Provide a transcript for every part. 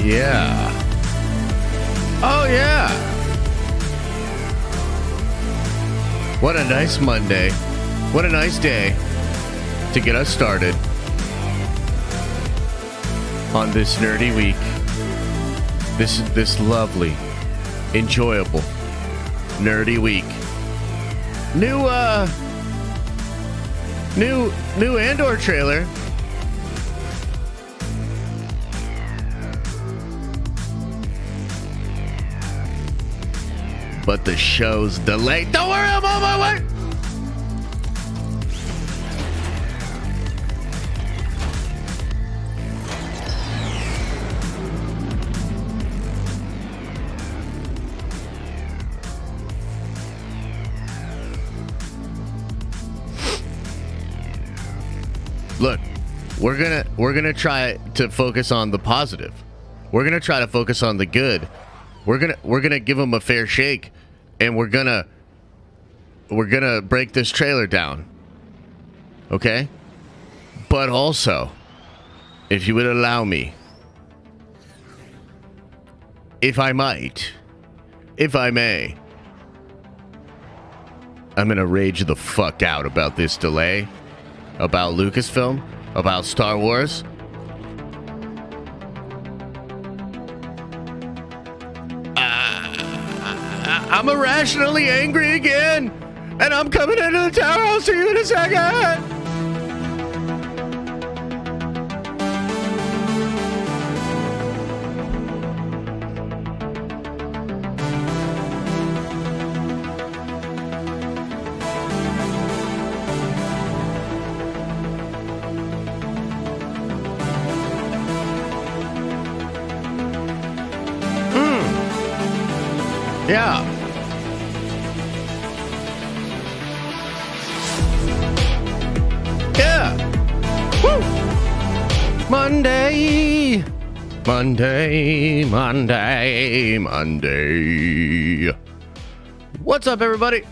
Yeah. Oh, yeah. What a nice Monday. What a nice day to get us started on this nerdy week. This lovely, enjoyable, nerdy week. New Andor trailer. But the show's delayed. Don't worry, I'm on my way. Look, we're gonna try to focus on the positive. We're gonna try to focus on the good. We're gonna give them a fair shake, and we're gonna break this trailer down. Okay? But also, if you would allow me, if I might, if I may, I'm gonna rage the fuck out about this delay, about Lucasfilm, about Star Wars. I'm irrationally angry again, and I'm coming into the tower. I'll see you in a second. Yeah. Yeah. Woo. Monday. What's up, everybody?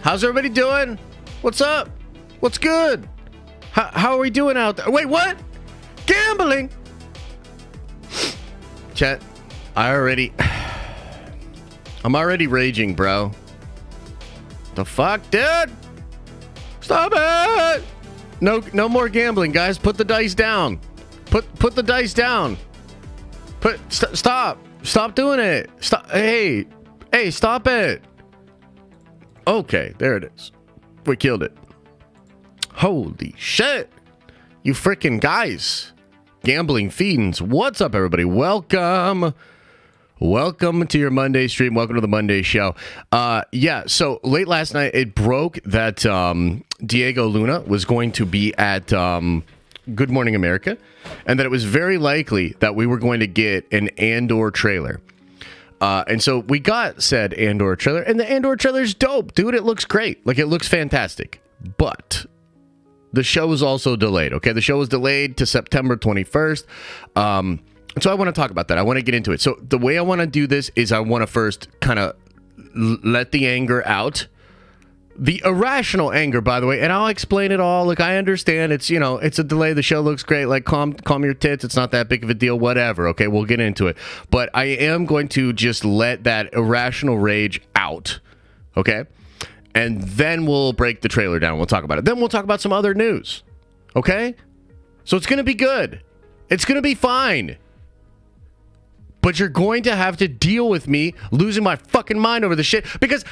How's everybody doing? What's up? What's good? How are we doing out there? Wait, what? Gambling. Chat, I'm already raging, bro. The fuck, dude? Stop it! No more gambling, guys. Put the dice down. Put the dice down. Stop doing it. Stop. Hey, stop it. Okay, there it is. We killed it. Holy shit. You freaking guys. Gambling fiends. What's up, everybody? Welcome to your Monday stream. Welcome to the Monday show. Yeah, so late last night, it broke that Diego Luna was going to be at Good Morning America, and that it was very likely that we were going to get an Andor trailer. And so we got said Andor trailer, and the Andor trailer's dope. Dude, it looks great. Like, it looks fantastic. But the show was also delayed, okay? The show was delayed to September 21st. So I want to talk about that. I want to get into it. So the way I want to do this is I want to first kind of let the anger out. The irrational anger, by the way, and I'll explain it all. Like, I understand it's, it's a delay. The show looks great. Like, calm your tits. It's not that big of a deal. Whatever. Okay, we'll get into it. But I am going to just let that irrational rage out. Okay? And then we'll break the trailer down. We'll talk about it. Then we'll talk about some other news. Okay? So it's going to be good. It's going to be fine. But you're going to have to deal with me losing my fucking mind over the shit because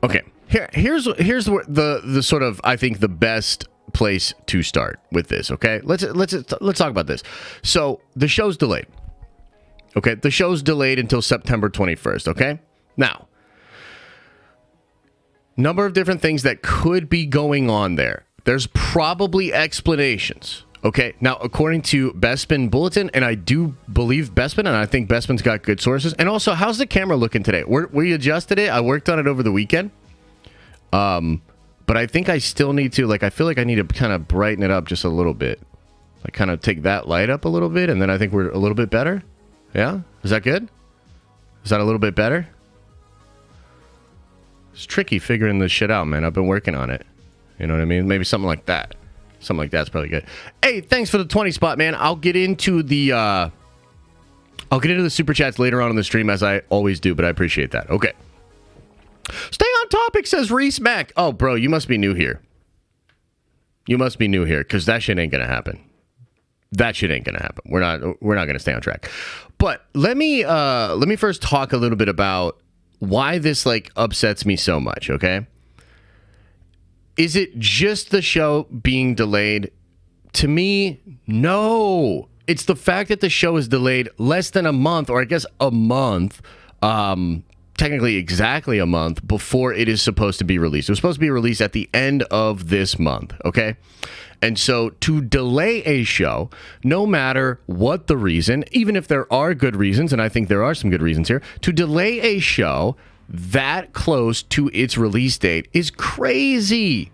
okay, here's where the sort of, I think, the best place to start with this, okay? Let's talk about this. So, the show's delayed. Okay? The show's delayed until September 21st, okay? Now, number of different things that could be going on there. There's probably explanations. Okay, now, according to Bespin Bulletin, and I do believe Bespin, and I think Bespin's got good sources. And also, how's the camera looking today? We adjusted it. I worked on it over the weekend. But I think I still need to, I feel like I need to kind of brighten it up just a little bit. Like, kind of take that light up a little bit, and then I think we're a little bit better. Yeah? Is that good? Is that a little bit better? It's tricky figuring this shit out, man. I've been working on it. You know what I mean? Maybe something like that. Something like that's probably good. Hey, thanks for the 20 spot, man. I'll get into the super chats later on in the stream, as I always do, but I appreciate that. Okay. Stay on topic, says Reese Mack. Oh, bro, you must be new here. You must be new here, because that shit ain't gonna happen. That shit ain't gonna happen. We're not gonna stay on track. But let me first talk a little bit about why this like upsets me so much, okay? Is it just the show being delayed? To me, no. It's the fact that the show is delayed less than a month, or I guess a month, technically exactly a month before it is supposed to be released. It was supposed to be released at the end of this month, okay? And so to delay a show, no matter what the reason, even if there are good reasons, and I think there are some good reasons here, to delay a show that close to its release date is crazy.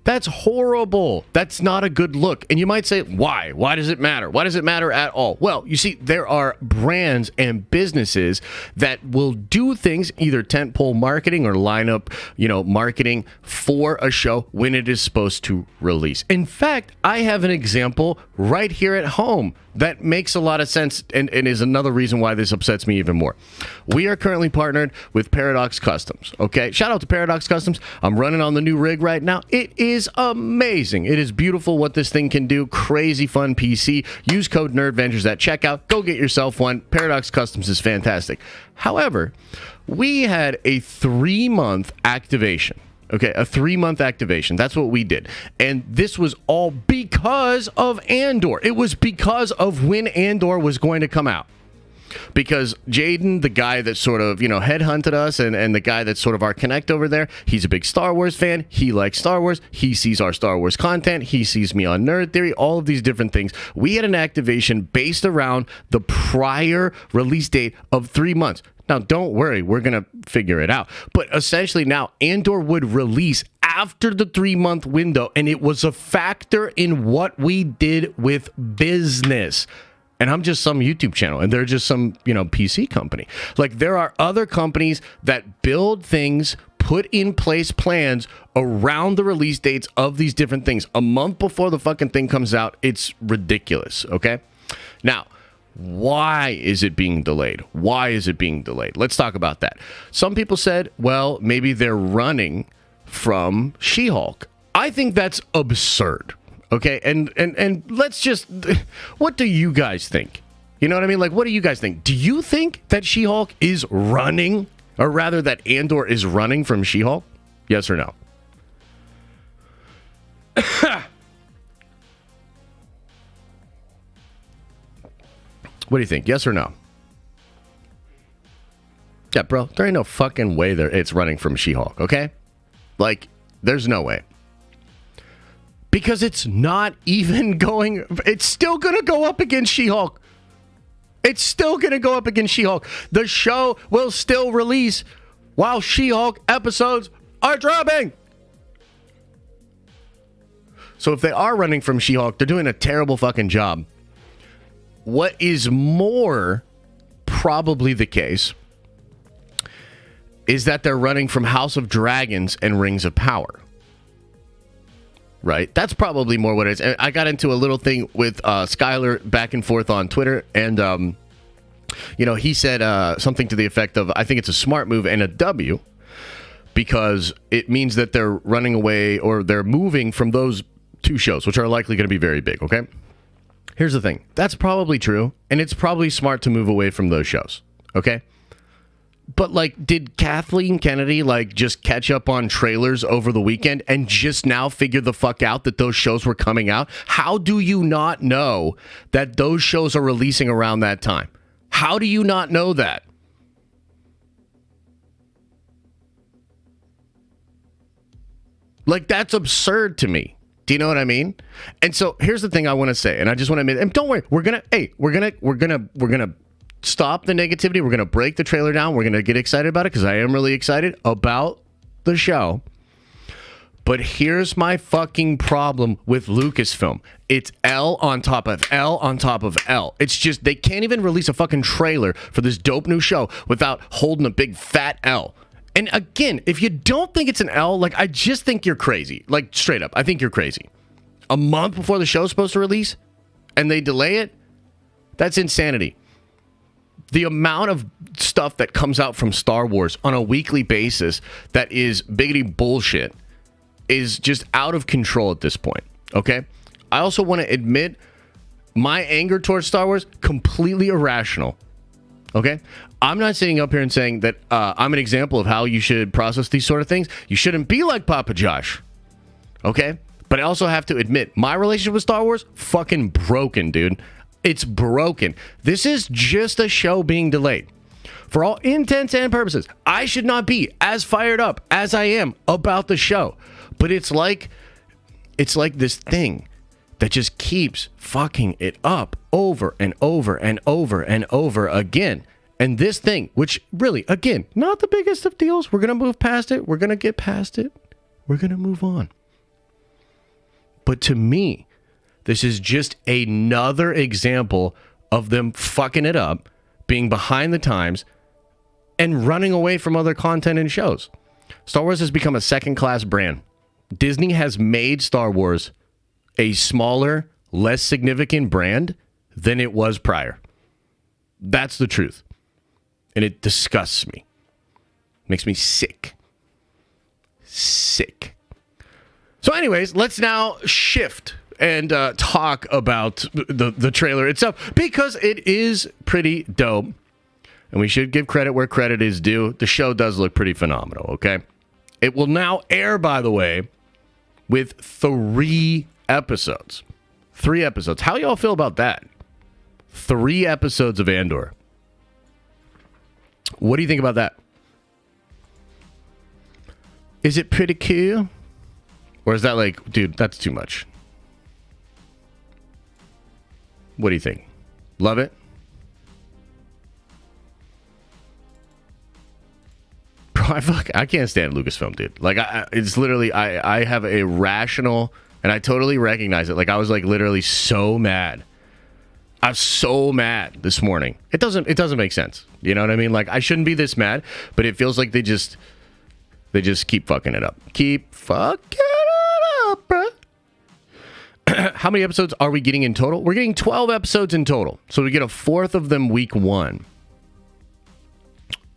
That's horrible. That's not a good look. And you might say, why? Why does it matter? Why does it matter at all? Well, you see, there are brands and businesses that will do things, either tentpole marketing or line up, marketing for a show when it is supposed to release. In fact, I have an example right here at home that makes a lot of sense and is another reason why this upsets me even more. We are currently partnered with Paradox Customs, okay? Shout out to Paradox Customs. I'm running on the new rig right now. It is amazing. It is beautiful what this thing can do. Crazy fun PC. Use code NERDVENTURES at checkout. Go get yourself one. Paradox Customs is fantastic. However, we had a 3-month activation. Okay, a 3-month activation. That's what we did. And this was all because of Andor. It was because of when Andor was going to come out. Because Jaden, the guy that sort of, headhunted us and the guy that's sort of our connect over there, he's a big Star Wars fan. He likes Star Wars. He sees our Star Wars content. He sees me on Nerd Theory, all of these different things. We had an activation based around the prior release date of 3 months. Now, don't worry, we're going to figure it out. But essentially now, Andor would release after the 3-month window, and it was a factor in what we did with business. And I'm just some YouTube channel, and they're just some, PC company. Like, there are other companies that build things, put in place plans around the release dates of these different things. A month before the fucking thing comes out, it's ridiculous, okay? Now, why is it being delayed? Why is it being delayed? Let's talk about that. Some people said, well, maybe they're running from She-Hulk. I think that's absurd. Okay, and let's just, what do you guys think? You know what I mean? Like, what do you guys think? Do you think that She-Hulk is running, or rather that Andor is running from She-Hulk? Yes or no? What do you think? Yes or no? Yeah, bro, there ain't no fucking way it's running from She-Hulk, okay? Like, there's no way. Because it's not even going... It's still going to go up against She-Hulk. It's still going to go up against She-Hulk. The show will still release while She-Hulk episodes are dropping. So if they are running from She-Hulk, they're doing a terrible fucking job. What is more probably the case is that they're running from House of Dragons and Rings of Power. Right? That's probably more what it is. And I got into a little thing with Skylar back and forth on Twitter, and, he said something to the effect of, I think it's a smart move and a W, because it means that they're running away, or they're moving from those two shows, which are likely going to be very big, okay? Here's the thing. That's probably true, and it's probably smart to move away from those shows, okay? But, like, did Kathleen Kennedy, just catch up on trailers over the weekend and just now figure the fuck out that those shows were coming out? How do you not know that those shows are releasing around that time? How do you not know that? Like, that's absurd to me. Do you know what I mean? And so here's the thing I want to say, and I just want to admit, and don't worry, we're gonna stop the negativity. We're gonna break the trailer down. We're gonna get excited about it, because I am really excited about the show. But here's my fucking problem with Lucasfilm. It's L on top of L on top of L. It's just, they can't even release a fucking trailer for this dope new show without holding a big fat L. And again, if you don't think it's an L, I just think you're crazy. Straight up, I think you're crazy. a month before the show's supposed to release, and they delay it. That's insanity. The amount of stuff that comes out from Star Wars on a weekly basis that is biggity bullshit is just out of control at this point. Okay? I also want to admit my anger towards Star Wars, completely irrational. Okay? I'm not sitting up here and saying that I'm an example of how you should process these sort of things. You shouldn't be like Papa Josh. Okay? But I also have to admit, my relationship with Star Wars, fucking broken, dude. It's broken. This is just a show being delayed. For all intents and purposes, I should not be as fired up as I am about the show. But it's like this thing that just keeps fucking it up over and over and over and over again. And this thing, which really, again, not the biggest of deals. We're going to move past it. We're going to get past it. We're going to move on. But to me, this is just another example of them fucking it up, being behind the times, and running away from other content and shows. Star Wars has become a second-class brand. Disney has made Star Wars a smaller, less significant brand than it was prior. That's the truth. And it disgusts me. Makes me sick. Sick. So anyways, let's now shift and talk about the trailer itself, because it is pretty dope. And we should give credit where credit is due. The show does look pretty phenomenal, okay? It will now air, by the way, with 3 episodes. 3 episodes. How y'all feel about that? 3 episodes of Andor. What do you think about that? Is it pretty cool? Or is that like, dude, that's too much? What do you think? Love it? Bro, I can't stand Lucasfilm, dude. Like, it's literally, I have a rational, and I totally recognize it. Like, I was like literally so mad. I'm so mad this morning. It doesn't make sense. You know what I mean? Like, I shouldn't be this mad, but it feels like they just keep fucking it up. Keep fucking it up, bro. How many episodes are we getting in total? We're getting 12 episodes in total. So we get a 4th of them week 1.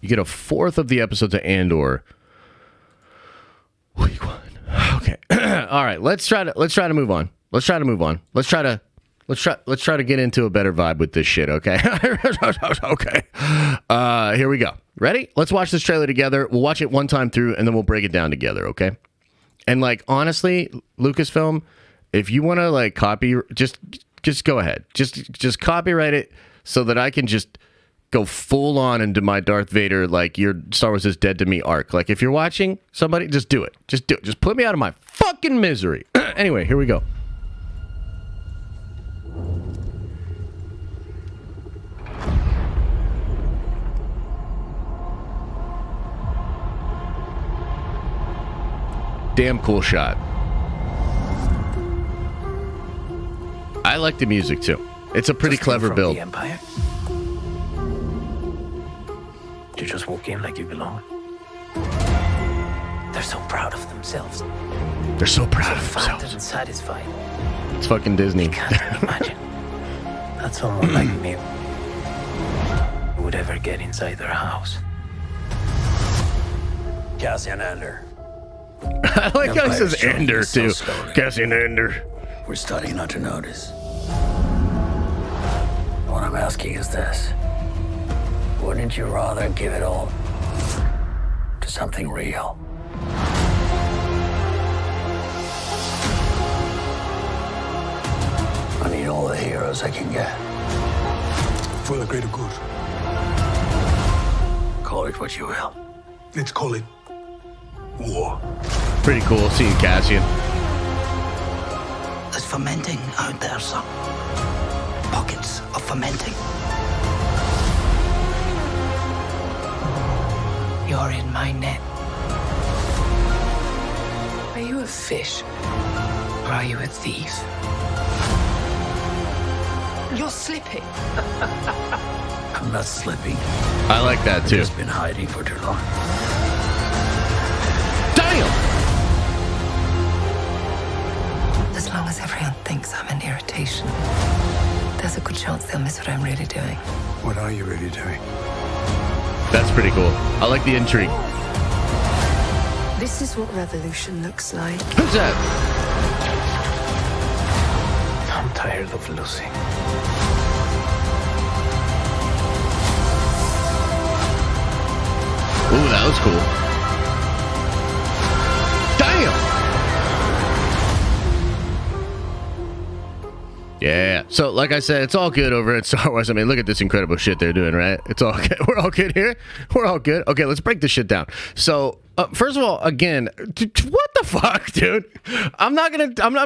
You get a 4th of the episodes of Andor week 1. Okay. All right. Let's try to move on. Let's try to get into a better vibe with this shit, okay? Okay. Here we go. Ready? Let's watch this trailer together. We'll watch it one time through, and then we'll break it down together, okay? And, like, honestly, Lucasfilm, if you want to, like, copy, just go ahead. Just copyright it so that I can just go full on into my Darth Vader, like, your Star Wars is dead to me arc. Like, if you're watching somebody, just do it. Just do it. Just put me out of my fucking misery. Anyway, here we go. Damn cool shot. I like the music too. It's a pretty clever build. The Empire? You just walk in like you belong. They're so proud of themselves. They're so proud of Fat themselves. and satisfied. It's fucking Disney. You can't imagine that someone like me would ever get inside their house. Cassian Andor. I like how he says Empire's Ender showing too. so slowly. Cassian Ender. We're starting not to notice. What I'm asking is this. Wouldn't you rather give it all to something real? I need all the heroes I can get. For the greater good. Call it what you will. Let's call it war. Pretty cool seeing Cassian. There's fermenting out there, son. Pockets of fermenting. You're in my net. Are you a fish? Or are you a thief? You're slipping. I'm not slipping. I like that too. Just been hiding for too long. Damn! There's long as everyone thinks I'm an irritation, there's a good chance they'll miss what I'm really doing. What are you really doing? That's pretty cool. I like the intrigue. This is what revolution looks like. Who's that? I'm tired of losing. Ooh, that was cool. Damn. Yeah. So, like I said, it's all good over at Star Wars. I mean, look at this incredible shit they're doing, right? It's all good. We're all good here. We're all good. Okay, let's break this shit down. So, first of all, again, what the fuck, dude? I'm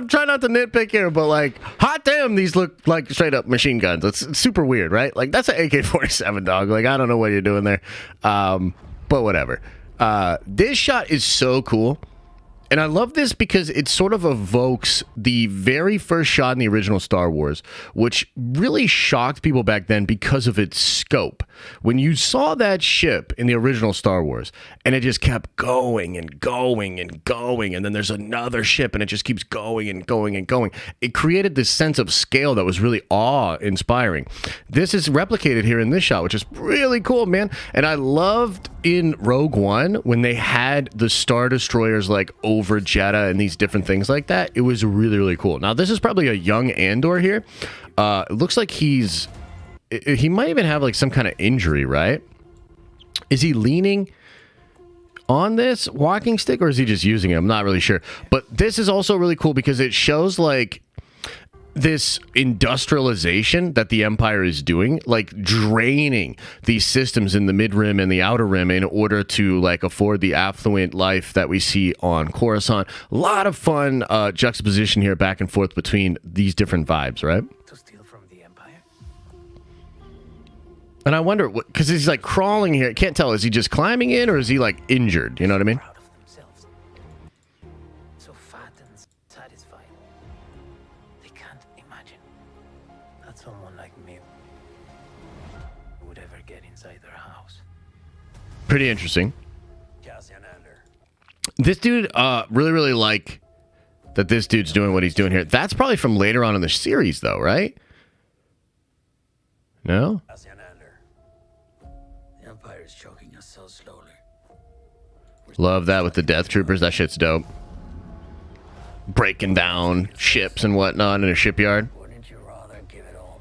trying not to nitpick here, but like, hot damn, these look like straight up machine guns. It's super weird, right? Like, that's an AK-47, dog. Like, I don't know what you're doing there. But whatever. This shot is so cool. And I love this because it sort of evokes the very first shot in the original Star Wars, which really shocked people back then because of its scope. When you saw that ship in the original Star Wars, and it just kept going and going and going, and then there's another ship, and it just keeps going and going and going, it created this sense of scale that was really awe-inspiring. This is replicated here in this shot, which is really cool, man. And I loved in Rogue One when they had the Star Destroyers like over Jeddah and these different things like that. It was really, really cool. Now, this is probably a young Andor here. It looks like he might even have like some kind of injury, right? Is he leaning on this walking stick or is he just using it? I'm not really sure. But this is also really cool because it shows like this industrialization that the Empire is doing, like draining these systems in the mid-rim and the outer rim in order to like afford the affluent life that we see on Coruscant. A lot of fun juxtaposition here back and forth between these different vibes, right? To steal from the Empire? And I wonder, because he's like crawling here. I can't tell. Is he just climbing in or is he like injured? You know what I mean? Proud of themselves. So fat and satisfied. They can't imagine that someone like me would ever get inside their house. Pretty interesting. This dude, really, really like that this dude's doing what he's doing here. That's probably from later on in the series, though, right? No? The Empire is choking us so slowly. Love that with the Death Troopers. That shit's dope. Breaking down ships and whatnot in a shipyard. Wouldn't you rather give it all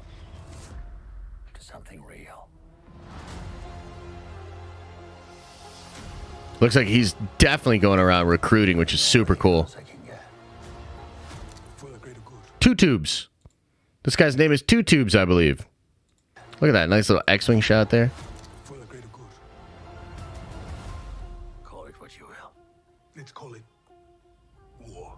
to something real? Looks like he's definitely going around recruiting, which is super cool. As I can get. For the greater good. Two Tubes. This guy's name is Two Tubes, I believe. Look at that nice little X-Wing shot there. For the greater good. Call it what you will. Let's call it war.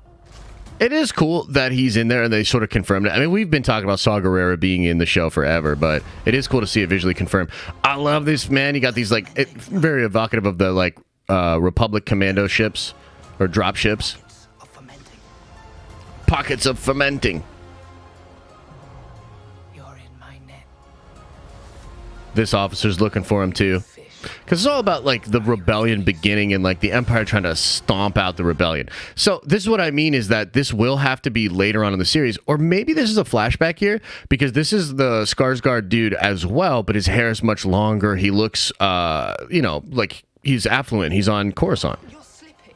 It is cool that he's in there and they sort of confirmed it. I mean, we've been talking about Saw Gerrera being in the show forever, but it is cool to see it visually confirmed. I love this, man. You got these, like, very evocative of the, like, Republic commando ships or drop ships. Pockets of fermenting. You're in my net. This officer's looking for him too, because it's all about like the rebellion beginning and like the Empire trying to stomp out the rebellion. So this is what I mean, is that this will have to be later on in the series, or maybe this is a flashback here, because this is the Skarsgård dude as well, but his hair is much longer. He looks you know, like he's affluent. He's on Coruscant. You're slipping.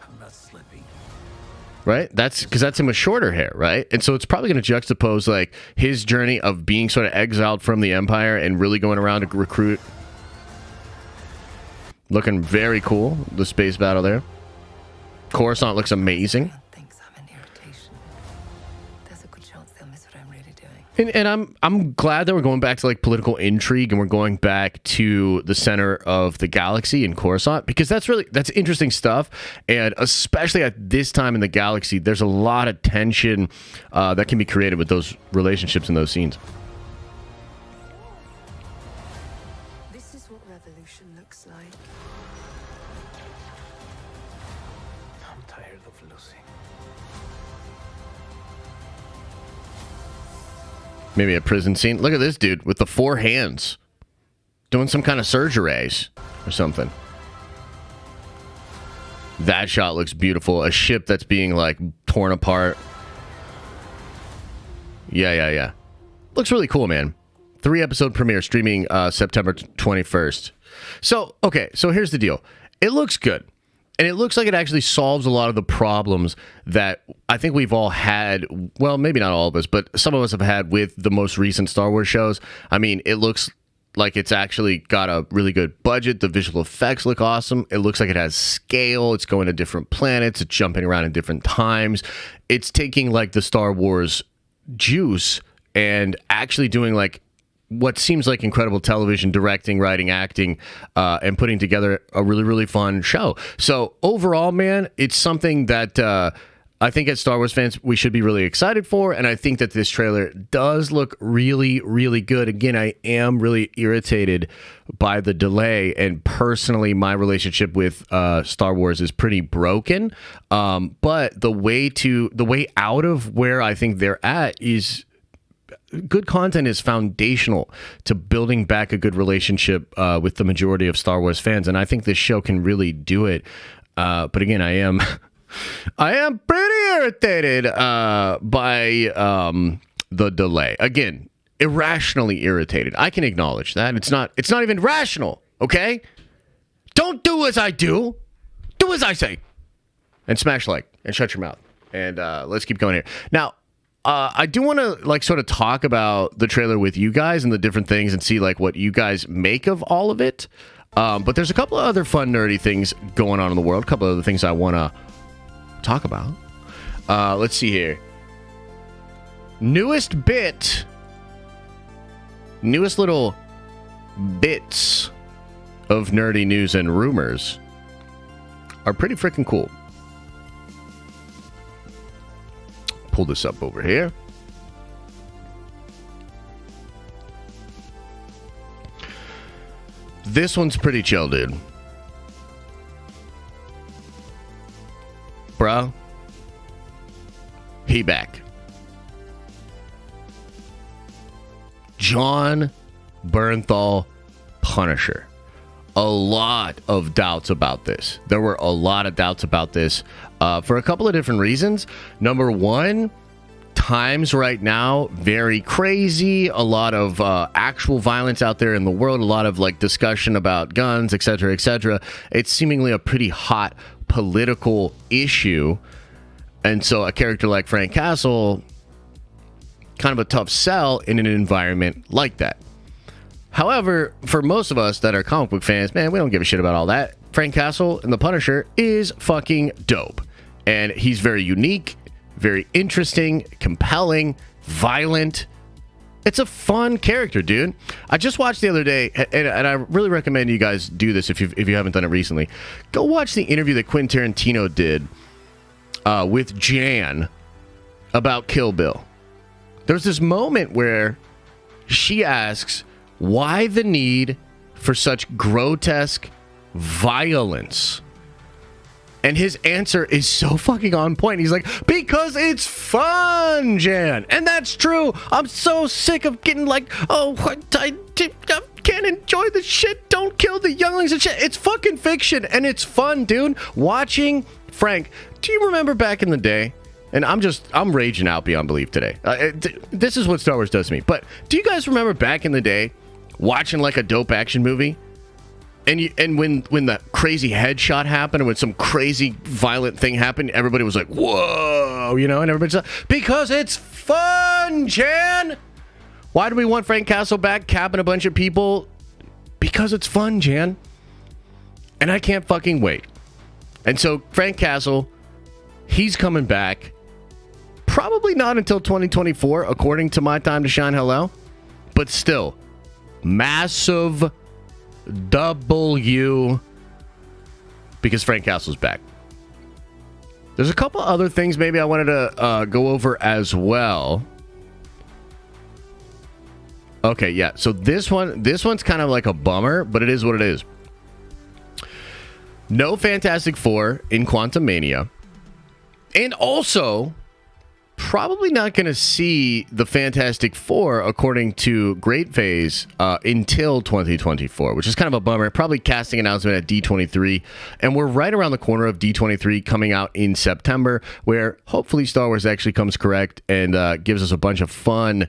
I'm not slipping. Right? That's because that's him with shorter hair, right? And so it's probably going to juxtapose like his journey of being sort of exiled from the Empire and really going around to recruit. Looking very cool, the space battle there. Coruscant looks amazing. Thinks I'm an irritation. There's a good chance they'll miss what I'm really doing. And I'm glad that we're going back to like political intrigue and we're going back to the center of the galaxy in Coruscant, because that's interesting stuff. And especially at this time in the galaxy, there's a lot of tension that can be created with those relationships and those scenes. This is what revolution looks like. I'm tired of losing. Maybe a prison scene. Look at this dude with the 4 hands doing some kind of surgeries or something. That shot looks beautiful. A ship that's being like torn apart. Yeah. Looks really cool, man. 3-episode premiere streaming September 21st. So here's the deal. It looks good. And it looks like it actually solves a lot of the problems that I think we've all had. Well, maybe not all of us, but some of us have had with the most recent Star Wars shows. I mean, it looks like it's actually got a really good budget. The visual effects look awesome. It looks like it has scale. It's going to different planets. It's jumping around in different times. It's taking like the Star Wars juice and actually doing like what seems like incredible television, directing, writing, acting, and putting together a really, really fun show. So overall, man, it's something that I think as Star Wars fans, we should be really excited for. And I think that this trailer does look really, really good. Again, I am really irritated by the delay. And personally, my relationship with Star Wars is pretty broken. But the way out of where I think they're at is good content is foundational to building back a good relationship with the majority of Star Wars fans. And I think this show can really do it. But again, I am pretty irritated by the delay. Again, irrationally irritated. I can acknowledge that. It's not even rational, okay? Don't do as I do. Do as I say. And smash like and shut your mouth. And let's keep going here. Now, I do want to like sort of talk about the trailer with you guys and the different things and see like what you guys make of all of it. But there's a couple of other fun, nerdy things going on in the world. A couple of other things I want to talk about. Let's see here. Newest little bits of nerdy news and rumors are pretty freaking cool. Pull this up over here. This one's pretty chill, dude. Bro, he back. Jon Bernthal, Punisher. A lot of doubts about this. There were a lot of doubts about this for a couple of different reasons. Number one, times right now, very crazy. A lot of actual violence out there in the world. A lot of like discussion about guns, etc., etc. It's seemingly a pretty hot political issue. And so a character like Frank Castle, kind of a tough sell in an environment like that. However, for most of us that are comic book fans, man, we don't give a shit about all that. Frank Castle and the Punisher is fucking dope. And he's very unique, very interesting, compelling, violent. It's a fun character, dude. I just watched the other day, and I really recommend you guys do this if you haven't done it recently. Go watch the interview that Quentin Tarantino did with Jan about Kill Bill. There's this moment where she asks, why the need for such grotesque violence? And his answer is so fucking on point. He's like, because it's fun, Jan. And that's true. I'm so sick of getting like, oh, I can't enjoy the shit. Don't kill the younglings and shit. It's fucking fiction and it's fun, dude. Watching Frank, do you remember back in the day? And I'm raging out beyond belief today. This is what Star Wars does to me. But do you guys remember back in the day watching like a dope action movie? And when the crazy headshot happened or when some crazy violent thing happened, everybody was like, whoa, you know, and everybody's like, because it's fun, Jan. Why do we want Frank Castle back capping a bunch of people? Because it's fun, Jan. And I can't fucking wait. And so Frank Castle, he's coming back. Probably not until 2024, according to My Time to Shine Hello. But still, massive W, because Frank Castle's back. There's a couple other things maybe I wanted to go over as well. Okay, yeah. So this one's kind of like a bummer, but it is what it is. No Fantastic Four in Quantumania. And also, probably not going to see the Fantastic Four, according to Great Phase, until 2024, which is kind of a bummer. Probably casting announcement at D23, and we're right around the corner of D23 coming out in September, where hopefully Star Wars actually comes correct and gives us a bunch of fun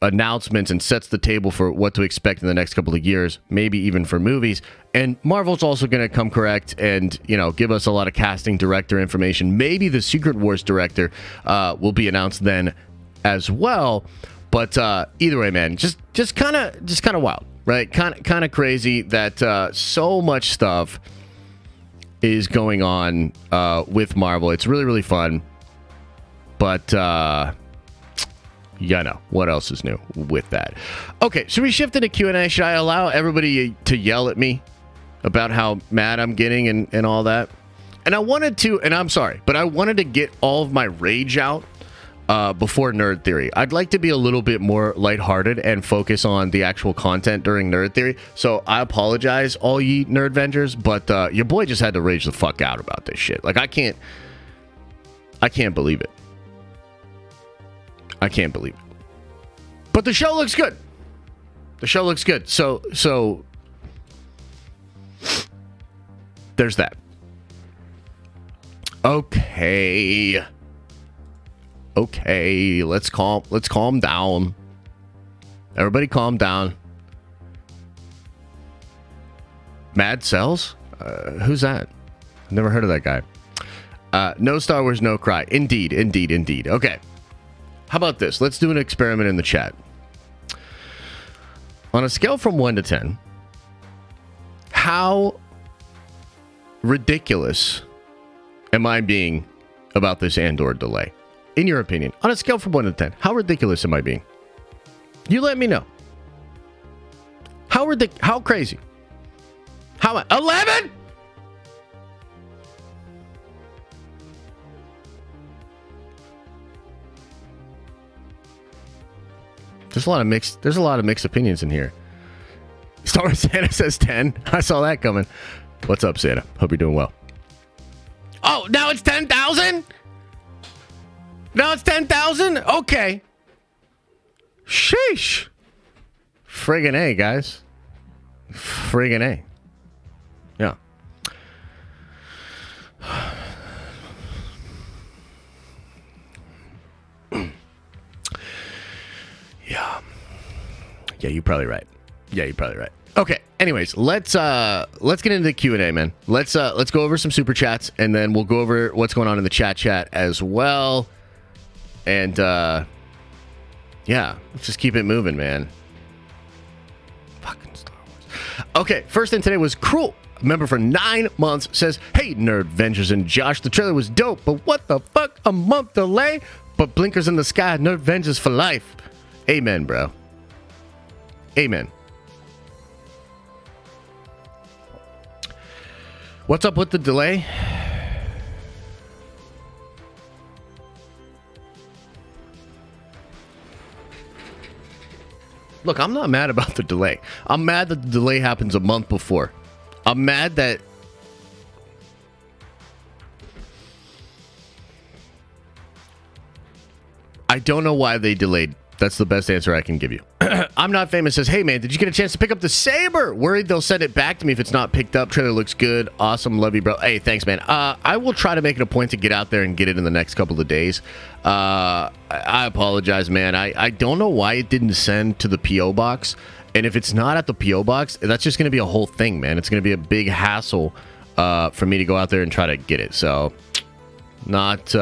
announcements and sets the table for what to expect in the next couple of years, maybe even for movies. And Marvel's also going to come correct and, you know, give us a lot of casting director information. Maybe the Secret Wars director will be announced then as well. But either way, man, just kind of wild, right? Kind of crazy that so much stuff is going on with Marvel. It's really, really fun. But yeah, no. What else is new with that? Okay, should we shift into Q&A? Should I allow everybody to yell at me about how mad I'm getting and all that? And I wanted to, and I'm sorry, but I wanted to get all of my rage out before Nerd Theory. I'd like to be a little bit more lighthearted and focus on the actual content during Nerd Theory. So I apologize, all ye Nerd Vengers, but your boy just had to rage the fuck out about this shit. Like, I can't believe it. I can't believe it. But the show looks good. The show looks good. So there's that. Okay, let's calm down. Everybody calm down. Mad Cells? Who's that? I've never heard of that guy. No Star Wars, no cry. Indeed. Okay. How about this? Let's do an experiment in the chat. On a scale from 1 to 10, how ridiculous am I being about this Andor delay? In your opinion, on a scale from 1 to 10, how ridiculous am I being? You let me know. How crazy? How 11? There's a lot of mixed opinions in here. Star Wars Santa says 10. I saw that coming. What's up, Santa? Hope you're doing well. Oh, now it's 10,000? Now it's 10,000? Okay. Sheesh. Friggin' A, guys. Friggin' A. Yeah. Yeah, you're probably right. Okay. Anyways, let's get into the Q&A, man. Let's go over some super chats, and then we'll go over what's going on in the chat as well. And yeah, let's just keep it moving, man. Fucking Star Wars. Okay, first in today was Cruel. A member for 9 months says, "Hey, Nerd Vengers and Josh, the trailer was dope, but what the fuck? A month delay? But blinkers in the sky, Nerd Vengers for life." Amen, bro. Amen. What's up with the delay? Look, I'm not mad about the delay. I'm mad that the delay happens a month before. I'm mad that... I don't know why they delayed. That's the best answer I can give you. I'm Not Famous says, "Hey man, did you get a chance to pick up the saber? Worried they'll send it back to me if it's not picked up. Trailer looks good. Awesome. Love you, bro." Hey, thanks, man. I will try to make it a point to get out there and get it in the next couple of days. I apologize, man. I don't know why it didn't send to the P.O. box. And if it's not at the P.O. box, that's just going to be a whole thing, man. It's going to be a big hassle for me to go out there and try to get it. So, not...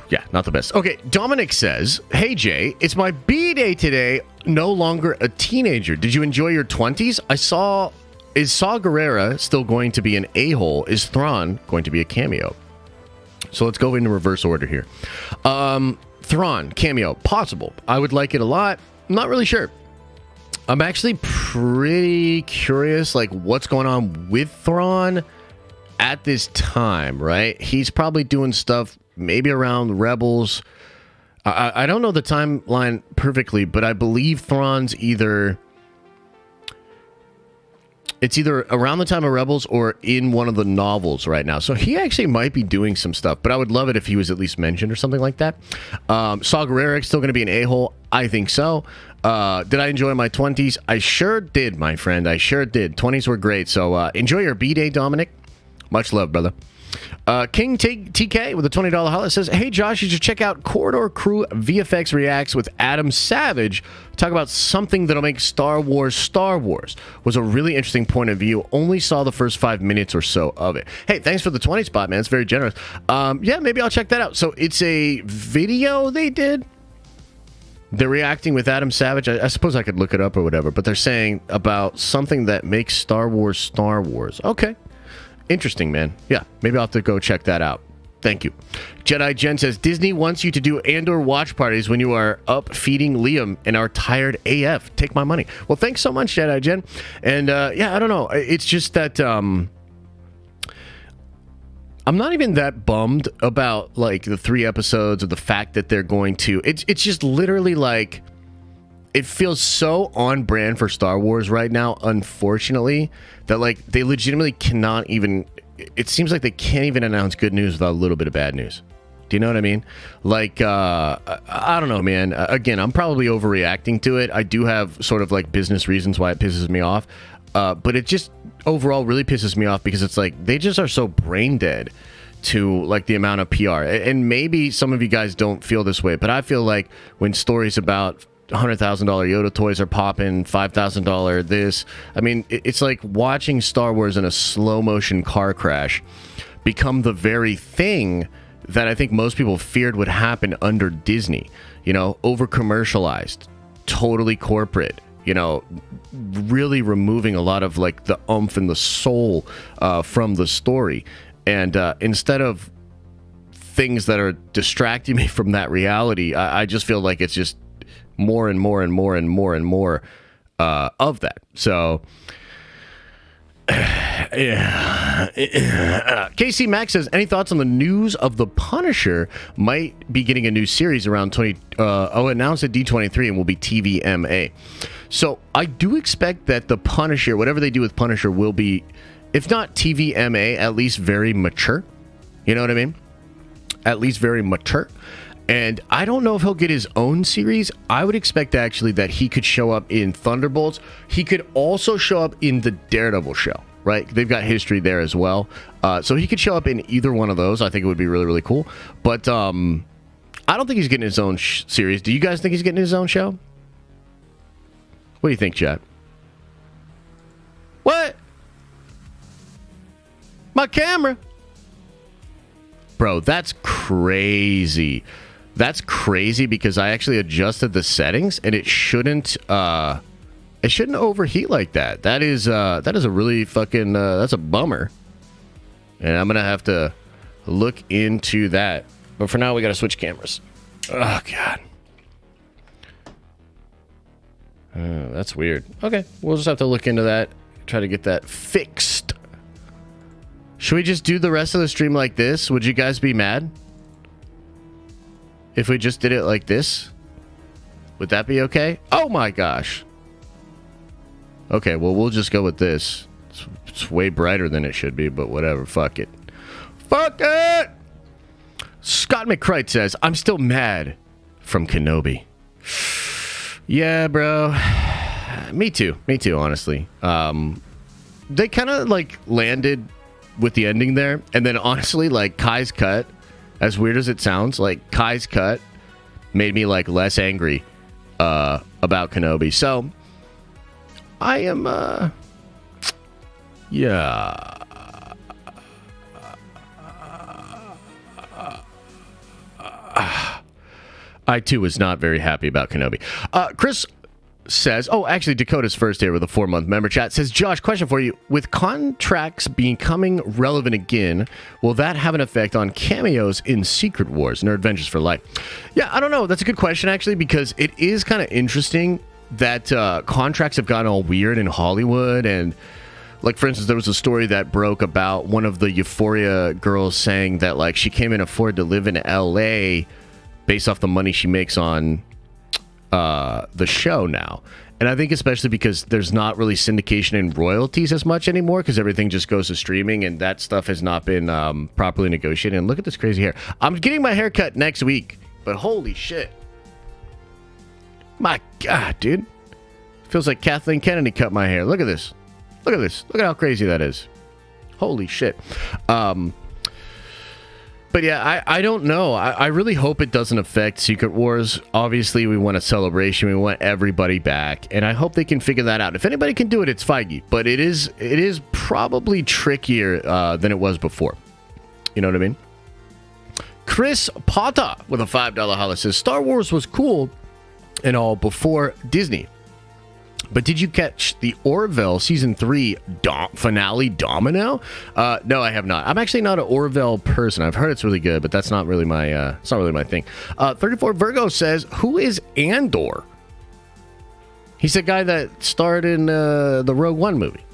yeah, not the best. Okay, Dominic says, "Hey Jay, it's my B-day today, no longer a teenager. Did you enjoy your 20s? Is Saw Gerrera still going to be an a-hole? Is Thrawn going to be a cameo?" So let's go into reverse order here. Thrawn, cameo, possible. I would like it a lot. I'm not really sure. I'm actually pretty curious, like, what's going on with Thrawn at this time, right? He's probably doing stuff maybe around Rebels. I don't know the timeline perfectly, but I believe Thrawn's either It's either around the time of Rebels or in one of the novels right now. So he actually might be doing some stuff, but I would love it if he was at least mentioned or something like that. Saw Gerrera still going to be an a-hole? I think so. Did I enjoy my 20s? I sure did, my friend. I sure did. 20s were great. So enjoy your B-Day, Dominic. Much love, brother. King TK with a $20 holla says, hey, Josh, you should check out Corridor Crew VFX Reacts with Adam Savage. Talk about something that'll make Star Wars. Was a really interesting point of view. Only saw the first 5 minutes or so of it. Hey, thanks for the 20 spot, man. It's very generous. Yeah, maybe I'll check that out. So it's a video they did. They're reacting with Adam Savage. I suppose I could look it up or whatever, but they're saying about something that makes Star Wars. Okay. Interesting, man. Yeah, maybe I'll have to go check that out. Thank you. Jedi Jen says, Disney wants you to do Andor watch parties when you are up feeding Liam and are tired AF. Take my money. Well, thanks so much, Jedi Jen. And yeah, I don't know. It's just that I'm not even that bummed about like the 3 episodes or the fact that they're going to. It's just literally like it feels so on brand for Star Wars right now, unfortunately, that like they legitimately cannot even. It seems like they can't even announce good news without a little bit of bad news. Do you know what I mean? Like, I don't know, man. Again, I'm probably overreacting to it. I do have sort of like business reasons why it pisses me off. But it just overall really pisses me off because it's like they just are so brain dead to like the amount of PR. And maybe some of you guys don't feel this way, but I feel like when stories about $100,000 Yoda toys are popping, $5,000 this. I mean, it's like watching Star Wars in a slow motion car crash become the very thing that I think most people feared would happen under Disney. You know, over commercialized, totally corporate. You know, really removing a lot of like the oomph and the soul from the story. And instead of things that are distracting me from that reality, I just feel like it's just more and more of that. So yeah. KC Max says, any thoughts on the news of the Punisher might be getting a new series around announced at D23 and will be TVMA. So I do expect that the Punisher, whatever they do with Punisher, will be, if not TVMA, at least very mature. You know what I mean? At least very mature. And I don't know if he'll get his own series. I would expect actually that he could show up in Thunderbolts. He could also show up in the Daredevil show, right? They've got history there as well. So he could show up in either one of those. I think it would be really, really cool. But I don't think he's getting his own series. Do you guys think he's getting his own show? What do you think, chat? What? My camera. Bro, that's crazy. That's crazy because I actually adjusted the settings and it shouldn't overheat like that. That is a really fucking that's a bummer. And I'm gonna have to look into that. But for now, we gotta switch cameras. Oh god, that's weird. Okay, we'll just have to look into that. Try to get that fixed. Should we just do the rest of the stream like this? Would you guys be mad if we just did it like this? Would that be okay? Oh my gosh. Okay, well, we'll just go with this. It's way brighter than it should be, but whatever. Fuck it. Fuck it! Scott McCrite says, I'm still mad from Kenobi. Yeah, bro. Me too, honestly. They kind of like landed with the ending there, and then honestly, like Kai's cut, as weird as it sounds, like Kai's cut made me like less angry about Kenobi. So I am yeah. I too was not very happy about Kenobi. Chris says, oh, actually, Dakota's first here with a 4-month member chat says, Josh, question for you. With contracts becoming relevant again, will that have an effect on cameos in Secret Wars, Nerd Adventures for Life? Yeah, I don't know. That's a good question, actually, because it is kind of interesting that contracts have gotten all weird in Hollywood. And, like, for instance, there was a story that broke about one of the Euphoria girls saying that, like, she can't even afford to live in L.A. based off the money she makes on the show now. And I think especially because there's not really syndication and royalties as much anymore because everything just goes to streaming and that stuff has not been properly negotiated. And look at this crazy hair. I'm getting my hair cut next week, but holy shit. My God, dude. Feels like Kathleen Kennedy cut my hair. Look at this. Look at this. Look at how crazy that is. Holy shit. But yeah, I don't know. I really hope it doesn't affect Secret Wars. Obviously, we want a celebration. We want everybody back. And I hope they can figure that out. If anybody can do it, it's Feige. But it is probably trickier than it was before. You know what I mean? Chris Potter with a $5 holla says, Star Wars was cool and all before Disney. But did you catch the Orville Season 3 finale Domino? No, I have not. I'm actually not an Orville person. I've heard it's really good, but that's not really my it's not really my thing. 34 Virgo says, who is Andor? He's the guy that starred in the Rogue One movie.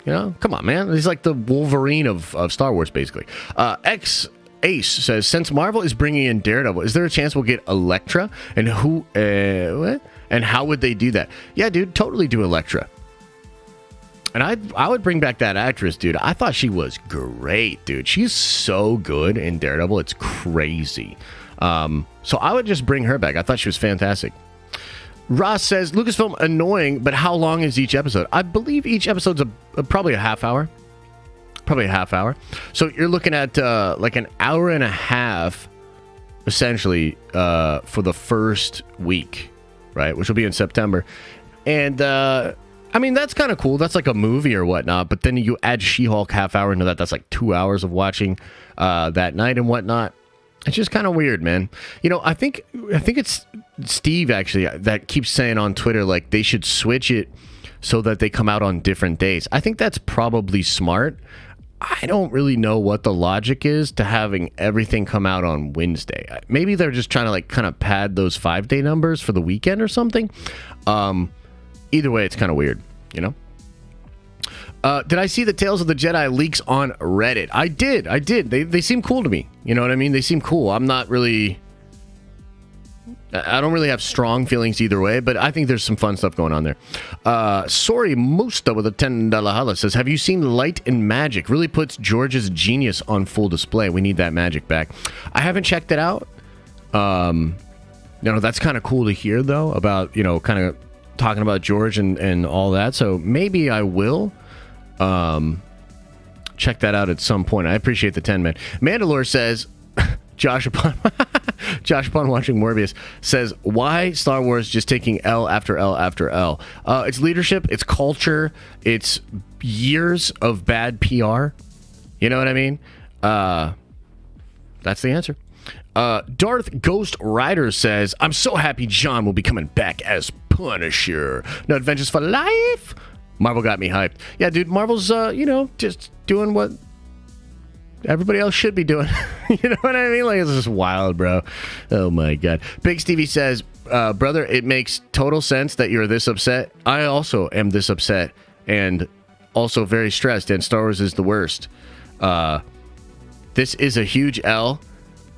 You know? Come on, man. He's like the Wolverine of Star Wars, basically. X Ace says, since Marvel is bringing in Daredevil, is there a chance we'll get Elektra? And who... what? And how would they do that? Yeah, dude, totally do Elektra. And I would bring back that actress, dude. I thought she was great, dude. She's so good in Daredevil. It's crazy. So I would just bring her back. I thought she was fantastic. Ross says, Lucasfilm annoying, but how long is each episode? I believe each episode's probably a half hour. Probably a half hour. So you're looking at like an hour and a half, essentially, for the first week. Right, which will be in September. And I mean, that's kind of cool. That's like a movie or whatnot. But then you add She-Hulk half hour into that. That's like 2 hours of watching that night and whatnot. It's just kind of weird, man. You know, I think it's Steve actually that keeps saying on Twitter like they should switch it so that they come out on different days. I think that's probably smart. I don't really know what the logic is to having everything come out on Wednesday. Maybe they're just trying to like kind of pad those 5-day numbers for the weekend or something. Either way, it's kind of weird, you know? Did I see the Tales of the Jedi leaks on Reddit? I did. They seem cool to me. You know what I mean? They seem cool. I'm not really... I don't really have strong feelings either way, but I think there's some fun stuff going on there. Sorry, Musta with a $10 holla says, have you seen Light and Magic? Really puts George's genius on full display. We need that magic back. I haven't checked it out. You know, that's kind of cool to hear, though, about, you know, kind of talking about George and all that. So maybe I will check that out at some point. I appreciate the 10, man. Mandalore says... Josh upon watching Morbius says, why Star Wars just taking L after L after L? It's leadership, it's culture, it's years of bad PR. You know what I mean? That's the answer. Darth Ghost Rider says, I'm so happy John will be coming back as Punisher. No Adventures for Life. Marvel got me hyped. Yeah, dude, Marvel's, you know, just doing what everybody else should be doing. You know what I mean? Like, it's just wild, bro. Oh my God. Big Stevie says, brother, it makes total sense that you're this upset. I also am this upset and also very stressed, and Star Wars is the worst. This is a huge L,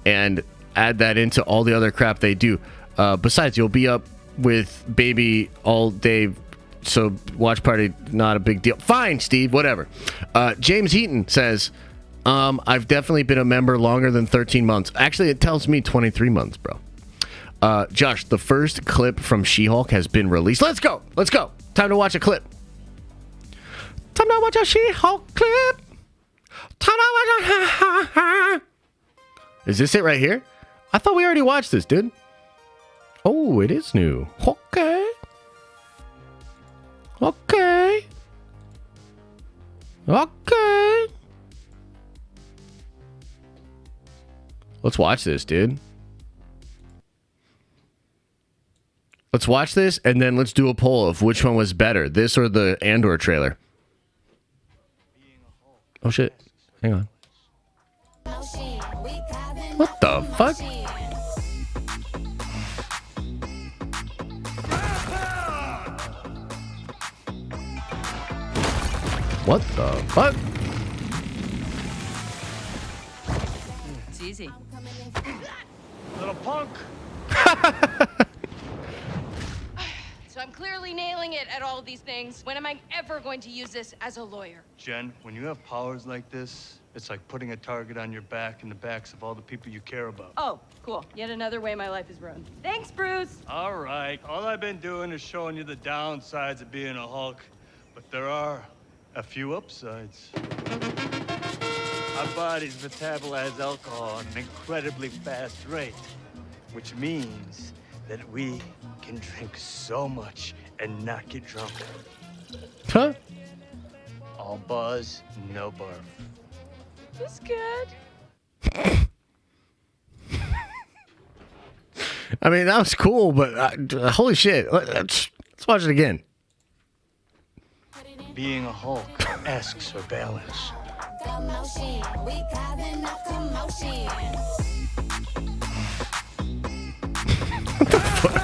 and add that into all the other crap they do. Besides, you'll be up with baby all day, so watch party, not a big deal. Fine, Steve, whatever. James Heaton says, I've definitely been a member longer than 13 months. Actually, it tells me 23 months, bro. Josh, the first clip from She-Hulk has been released. Let's go. Time to watch a clip. Time to watch a She-Hulk clip. Is this it right here? I thought we already watched this, dude. Oh, it is new. Okay. Let's watch this, dude. Let's watch this, and then let's do a poll of which one was better, this or the Andor trailer. Oh, shit. Hang on. What the fuck? What the fuck? It's easy. Little punk. So I'm clearly nailing it at all of these things. When am I ever going to use this as a lawyer? Jen, when you have powers like this, it's like putting a target on your back and the backs of all the people you care about. Oh, cool. Yet another way my life is ruined. Thanks, Bruce. All right. All I've been doing is showing you the downsides of being a Hulk, but there are a few upsides. Our bodies metabolize alcohol at an incredibly fast rate, which means that we can drink so much and not get drunk. Huh? All buzz, no barf. That's good. I mean, that was cool, but holy shit. Let's watch it again. Being a Hulk asks for balance.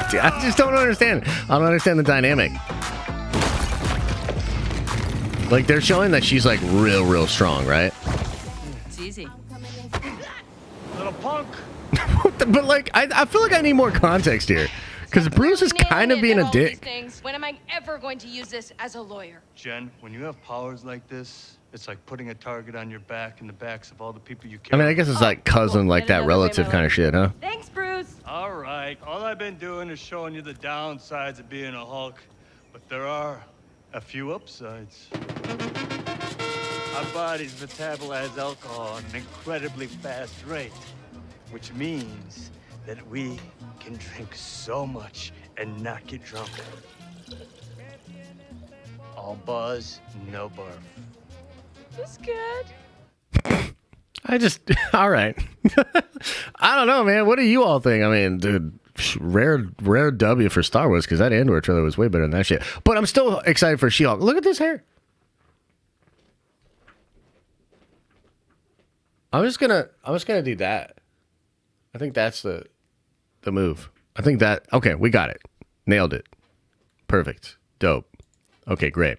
Dude, I just don't understand. I don't understand the dynamic. Like, they're showing that she's like real strong, right? It's easy. Little punk. But like, I feel like I need more context here. Because Bruce is kind of being a dick. When am I ever going to use this as a lawyer? Jen, when you have powers like this, it's like putting a target on your back and the backs of all the people you care I mean, I guess it's like cousin, like that relative kind of shit, huh? Thanks, Bruce. All right. All I've been doing is showing you the downsides of being a Hulk, but there are a few upsides. Our bodies metabolize alcohol at an incredibly fast rate, which means that we can drink so much and not get drunk. All buzz, no barf. That's good. All right. I don't know, man. What do you all think? I mean, dude, rare W for Star Wars, because that Andor trailer was way better than that shit. But I'm still excited for She-Hulk. Look at this hair. I was gonna do that. I think that's the move. I think that, okay, we got it. Nailed it. Perfect. Dope. Okay, great.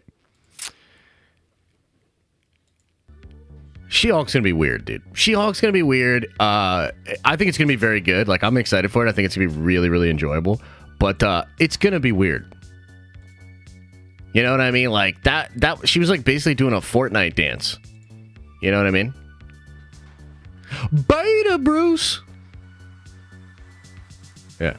She-Hulk's gonna be weird, dude. She-Hulk's gonna be weird. I think it's gonna be very good. Like, I'm excited for it. I think it's gonna be really enjoyable. But it's gonna be weird. You know what I mean? Like that she was like basically doing a Fortnite dance. You know what I mean? Beta Bruce. Yeah.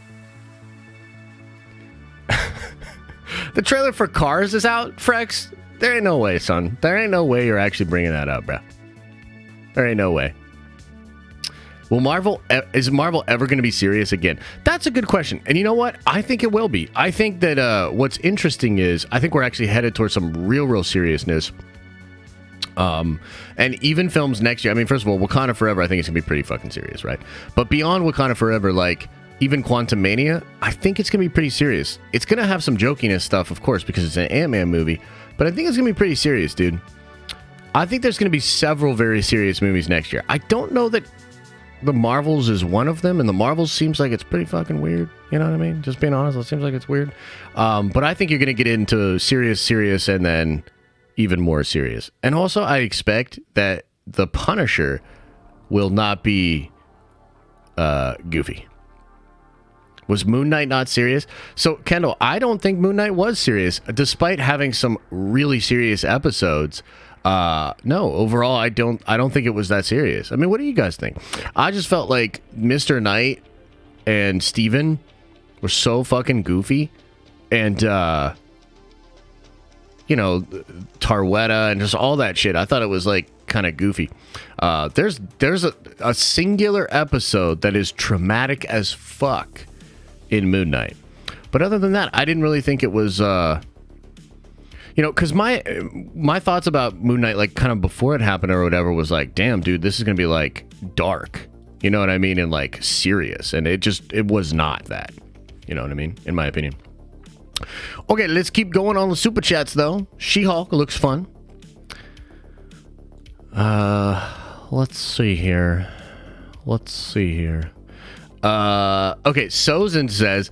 The trailer for Cars is out, Frex. There ain't no way, son. There ain't no way you're actually bringing that up, bro. There ain't no way. Is Marvel ever going to be serious again? That's a good question. And you know what? I think it will be. I think that what's interesting is I think we're actually headed towards some real seriousness. And even films next year. I mean, first of all, Wakanda Forever, I think it's going to be pretty fucking serious, right? But beyond Wakanda Forever, like even Quantumania, I think it's going to be pretty serious. It's going to have some jokiness stuff, of course, because it's an Ant-Man movie. But I think it's going to be pretty serious, dude. I think there's going to be several very serious movies next year. I don't know that the Marvels is one of them, and the Marvels seems like it's pretty fucking weird. You know what I mean? Just being honest, it seems like it's weird. But I think you're going to get into serious, and then even more serious. And also, I expect that the Punisher will not be goofy. Was Moon Knight not serious? So, Kendall, I don't think Moon Knight was serious, despite having some really serious episodes. No, overall, I don't think it was that serious. I mean, what do you guys think? I just felt like Mr. Knight and Steven were so fucking goofy. And, you know, Tarwetta and just all that shit. I thought it was, like, kind of goofy. There's a singular episode that is traumatic as fuck in Moon Knight. But other than that, I didn't really think it was... You know, because my thoughts about Moon Knight, like, kind of before it happened or whatever, was like, damn, dude, this is going to be, like, dark. You know what I mean? And, like, serious. And it was not that. You know what I mean? In my opinion. Okay, let's keep going on the Super Chats, though. She-Hulk looks fun. Let's see here. Okay, Sozin says,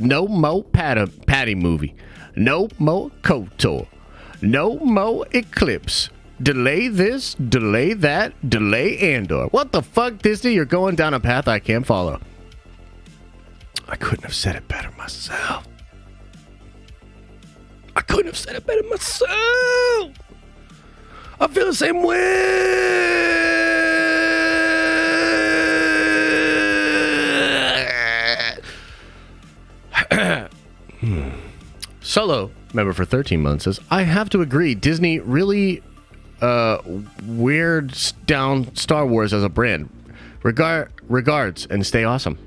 no more Patty movie. No more KOTOR. No more Eclipse. Delay this, delay that, delay Andor. What the fuck, Disney? You're going down a path I can't follow. I couldn't have said it better myself. I couldn't have said it better myself. I feel the same way. Solo, member for 13 months, says, I have to agree, Disney really weirds down Star Wars as a brand. Regards, and stay awesome.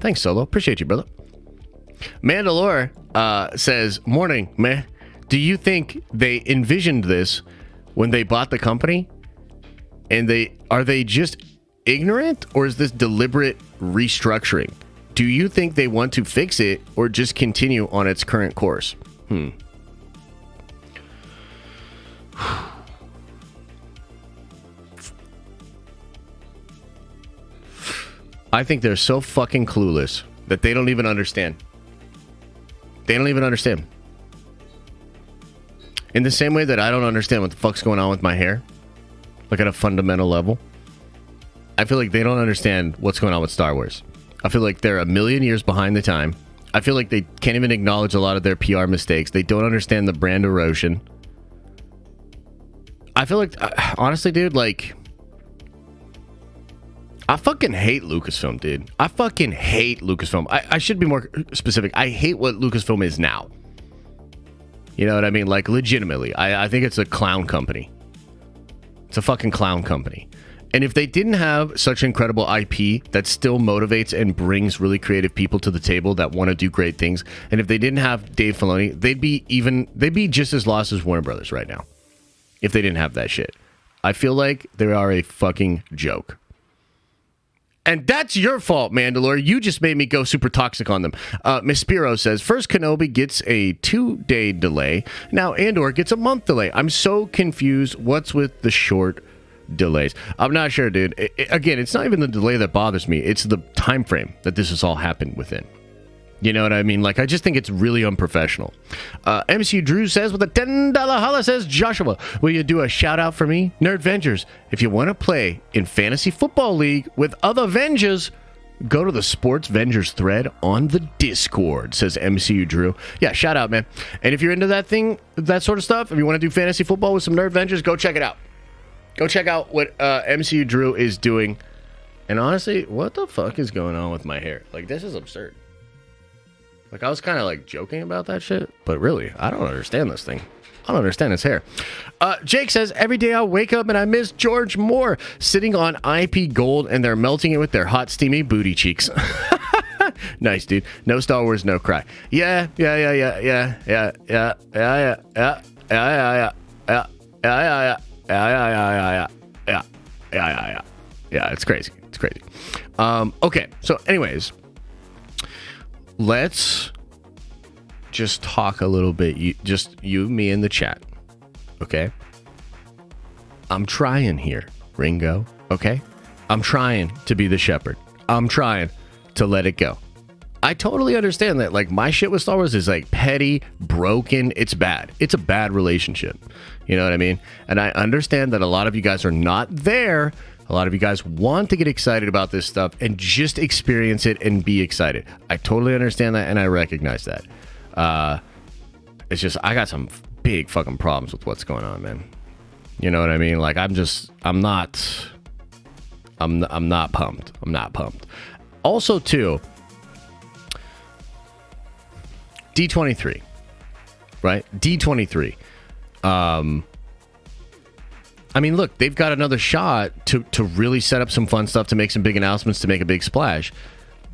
Thanks, Solo. Appreciate you, brother. Mandalore says, morning, meh. Do you think they envisioned this when they bought the company? And are they just ignorant, or is this deliberate restructuring? Do you think they want to fix it or just continue on its current course? I think they're so fucking clueless that they don't even understand. They don't even understand. In the same way that I don't understand what the fuck's going on with my hair, like at a fundamental level, I feel like they don't understand what's going on with Star Wars. I feel like they're a million years behind the time. I feel like they can't even acknowledge a lot of their PR mistakes. They don't understand the brand erosion. I feel like, honestly, dude, like, I fucking hate Lucasfilm, dude. I fucking hate Lucasfilm. I should be more specific. I hate what Lucasfilm is now. You know what I mean? Like, legitimately. I think it's a clown company. It's a fucking clown company. And if they didn't have such incredible IP that still motivates and brings really creative people to the table that want to do great things, and if they didn't have Dave Filoni, they'd be just as lost as Warner Brothers right now. If they didn't have that shit. I feel like they are a fucking joke. And that's your fault, Mandalore. You just made me go super toxic on them. Miss Spiro says, first Kenobi gets a 2-day delay. Now Andor gets a month delay. I'm so confused. What's with the short delays? I'm not sure, dude. Again, it's not even the delay that bothers me. It's the time frame that this has all happened within. You know what I mean? Like, I just think it's really unprofessional. MCU Drew says, with a $10 holla, says, Joshua, will you do a shout out for me? Nerd Vengers, if you want to play in Fantasy Football League with other Vengers, go to the Sports Vengers thread on the Discord, says MCU Drew. Yeah, shout out, man. And if you're into that thing, that sort of stuff, if you want to do fantasy football with some Nerd Vengers, go check it out. Go check out what MCU Drew is doing. And honestly, what the fuck is going on with my hair? Like, this is absurd. Like, I was kind of like joking about that shit, but really, I don't understand this thing. I don't understand his hair. Jake says, every day I wake up and I miss George Moore sitting on IP gold and they're melting it with their hot, steamy booty cheeks. Nice, dude. No Star Wars, no cry. Yeah. It's crazy. It's crazy. Okay, so anyways, let's just talk a little bit. You, me, in the chat. Okay? I'm trying here, Ringo. Okay? I'm trying to be the shepherd. I'm trying to let it go. I totally understand that. Like, my shit with Star Wars is like petty, broken. It's bad. It's a bad relationship. You know what I mean? And I understand that a lot of you guys are not there. A lot of you guys want to get excited about this stuff and just experience it and be excited. I totally understand that, and I recognize that. It's just, I got some big fucking problems with what's going on, man. You know what I mean? Like, I'm not pumped. I'm not pumped. Also, too, D23, right? D23. I mean, look, they've got another shot to really set up some fun stuff, to make some big announcements, to make a big splash.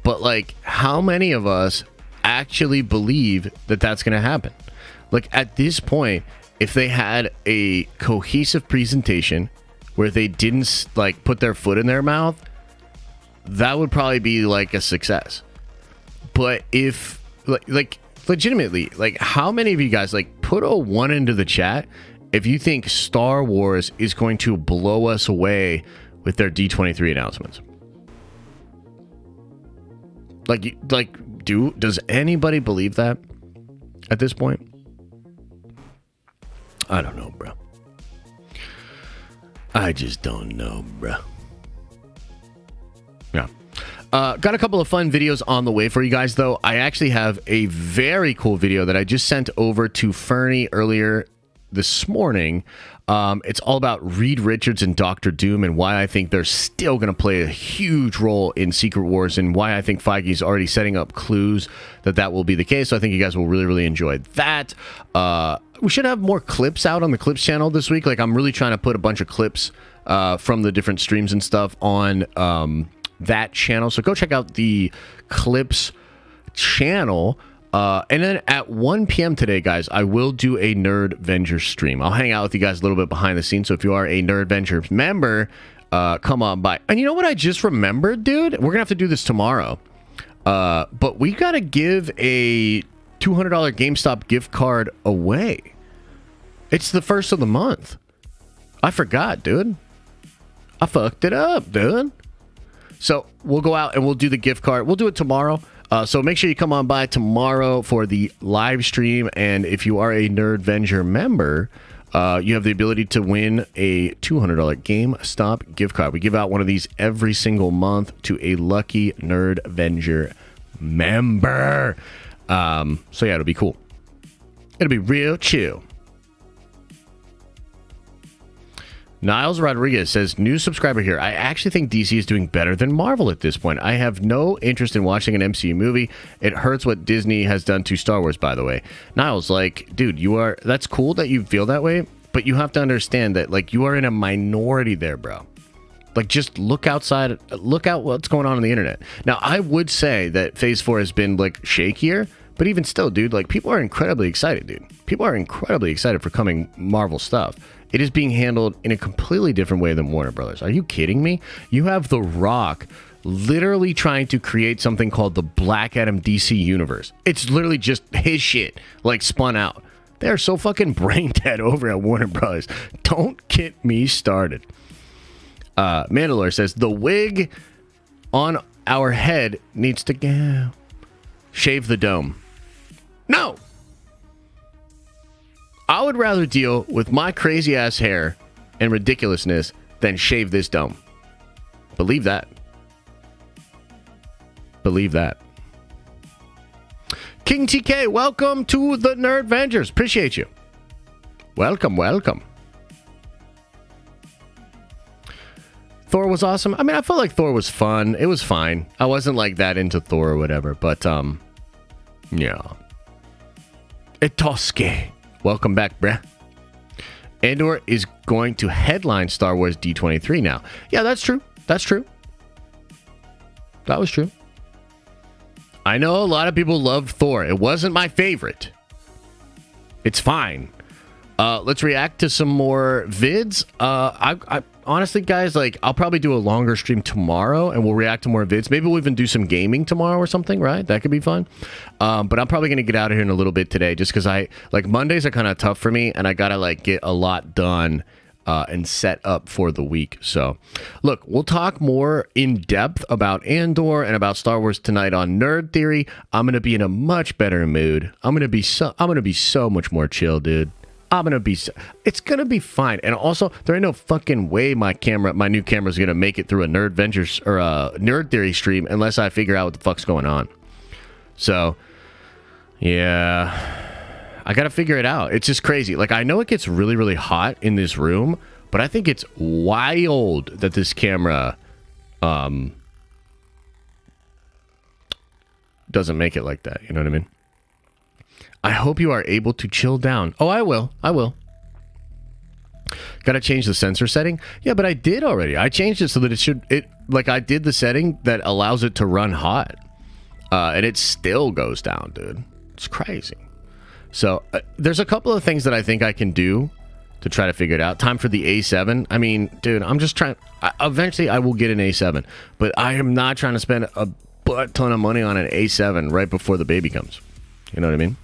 But, like, how many of us actually believe that that's going to happen? Like, at this point, if they had a cohesive presentation where they didn't, like, put their foot in their mouth, that would probably be, like, a success. But if, like legitimately, like, how many of you guys, like, put a 1 into the chat if you think Star Wars is going to blow us away with their D23 announcements? Does anybody believe that at this point? I don't know, bro. I just don't know, bro. Yeah. Got a couple of fun videos on the way for you guys, though. I actually have a very cool video that I just sent over to Fernie earlier this morning. It's all about Reed Richards and Doctor Doom and why I think they're still going to play a huge role in Secret Wars and why I think Feige's already setting up clues that will be the case. So I think you guys will really, really enjoy that. We should have more clips out on the Clips channel this week. Like, I'm really trying to put a bunch of clips from the different streams and stuff on that channel. So go check out the Clips channel. And then at 1 p.m. today, guys, I will do a Nerd Venture stream. I'll hang out with you guys a little bit behind the scenes. So if you are a Nerd Venture member, come on by. And you know what I just remembered, dude? We're going to have to do this tomorrow. But we got to give a $200 GameStop gift card away. It's the first of the month. I forgot, dude. I fucked it up, dude. So we'll go out and we'll do the gift card. We'll do it tomorrow. So make sure you come on by tomorrow for the live stream. And if you are a Nerd Venture member, you have the ability to win a $200 GameStop gift card. We give out one of these every single month to a lucky Nerd Venture member. So yeah, it'll be cool. It'll be real chill. Niles Rodriguez says, new subscriber here. I actually think DC is doing better than Marvel at this point. I have no interest in watching an MCU movie. It hurts what Disney has done to Star Wars, by the way. Niles, like, dude, that's cool that you feel that way, but you have to understand that, like, you are in a minority there, bro. Like, just look outside, look out what's going on the internet. Now, I would say that Phase 4 has been, like, shakier, but even still, dude, like, people are incredibly excited, dude. People are incredibly excited for coming Marvel stuff. It is being handled in a completely different way than Warner Brothers. Are you kidding me? You have The Rock literally trying to create something called the Black Adam DC universe. It's literally just his shit, like, spun out. They're so fucking brain dead over at Warner Brothers. Don't get me started. Mandalore says, the wig on our head needs to go. Shave the dome. No! I would rather deal with my crazy ass hair and ridiculousness than shave this dome. Believe that. Believe that. King TK, welcome to the Nerd Vengers. Appreciate you. Welcome, welcome. Thor was awesome. I mean, I felt like Thor was fun. It was fine. I wasn't like that into Thor or whatever, but yeah. Etoske. Welcome back, bruh. Andor is going to headline Star Wars D23 now. Yeah, that's true. That's true. That was true. I know a lot of people loved Thor. It wasn't my favorite. It's fine. Let's react to some more vids. I honestly, guys, like, I'll probably do a longer stream tomorrow and we'll react to more vids. Maybe we'll even do some gaming tomorrow or something, right? That could be fun. But I'm probably going to get out of here in a little bit today just because Mondays are kind of tough for me and I got to, like, get a lot done and set up for the week. So, look, we'll talk more in depth about Andor and about Star Wars tonight on Nerd Theory. I'm going to be in a much better mood. I'm going to be so much more chill, dude. It's gonna be fine. And also, there ain't no fucking way my new camera's gonna make it through a Nerd Ventures or a Nerd Theory stream unless I figure out what the fuck's going on. So, yeah, I gotta figure it out. It's just crazy. Like, I know it gets really, really hot in this room, but I think it's wild that this camera doesn't make it like that. You know what I mean? I hope you are able to chill down. Oh, I will. Gotta change the sensor setting? Yeah, but I did already. I changed it so that I did the setting that allows it to run hot. And it still goes down, dude. It's crazy. So, there's a couple of things that I think I can do to try to figure it out. Time for the A7. I mean, dude, I'm just trying. Eventually, I will get an A7. But I am not trying to spend a butt ton of money on an A7 right before the baby comes. You know what I mean?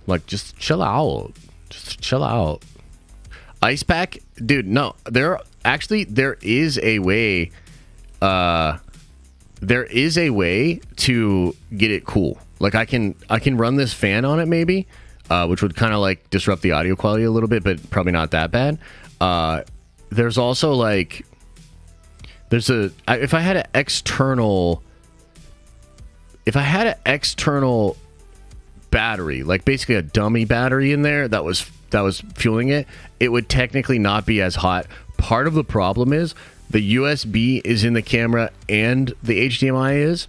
Like, just chill out. Just chill out. Ice pack? Dude, no. There is a way. There is a way to get it cool. Like, I can run this fan on it maybe, which would kind of, like, disrupt the audio quality a little bit, but probably not that bad. There's also, like, if I had an external battery, like basically a dummy battery in there that was fueling it, it would technically not be as hot. Part of the problem is the USB is in the camera and the HDMI is,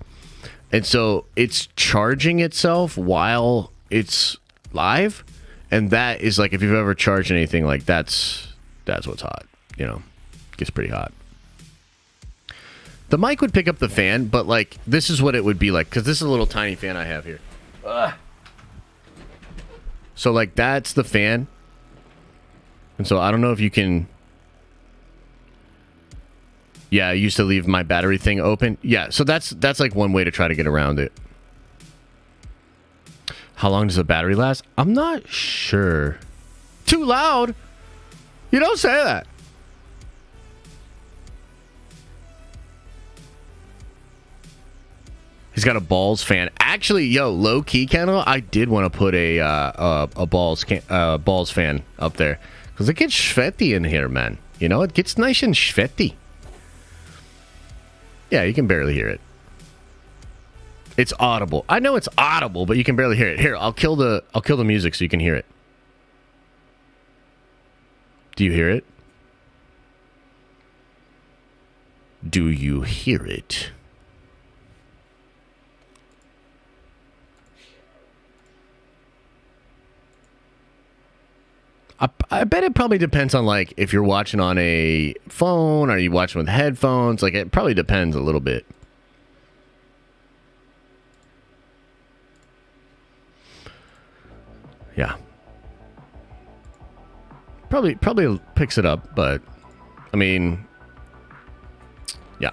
and so it's charging itself while it's live, and that is like, if you've ever charged anything, like that's what's hot, you know. Gets pretty hot. The mic would pick up the fan, but like this is what it would be like, because this is a little tiny fan I have here. Ugh. So like that's the fan, and so I don't know if you can. Yeah, I used to leave my battery thing open. Yeah, so that's like one way to try to get around it. How long does the battery last? I'm not sure. Too loud? You don't say that. He's got a balls fan. Actually, yo, low key, Kendall, I did want to put a balls fan up there, because it gets sweaty in here, man. You know, it gets nice and sweaty. Yeah, you can barely hear it. It's audible. I know it's audible, but you can barely hear it. Here, I'll kill the music so you can hear it. Do you hear it? Do you hear it? I bet it probably depends on, like, if you're watching on a phone, or you watching with headphones. Like, it probably depends a little bit. Yeah. Probably picks it up, but I mean, yeah.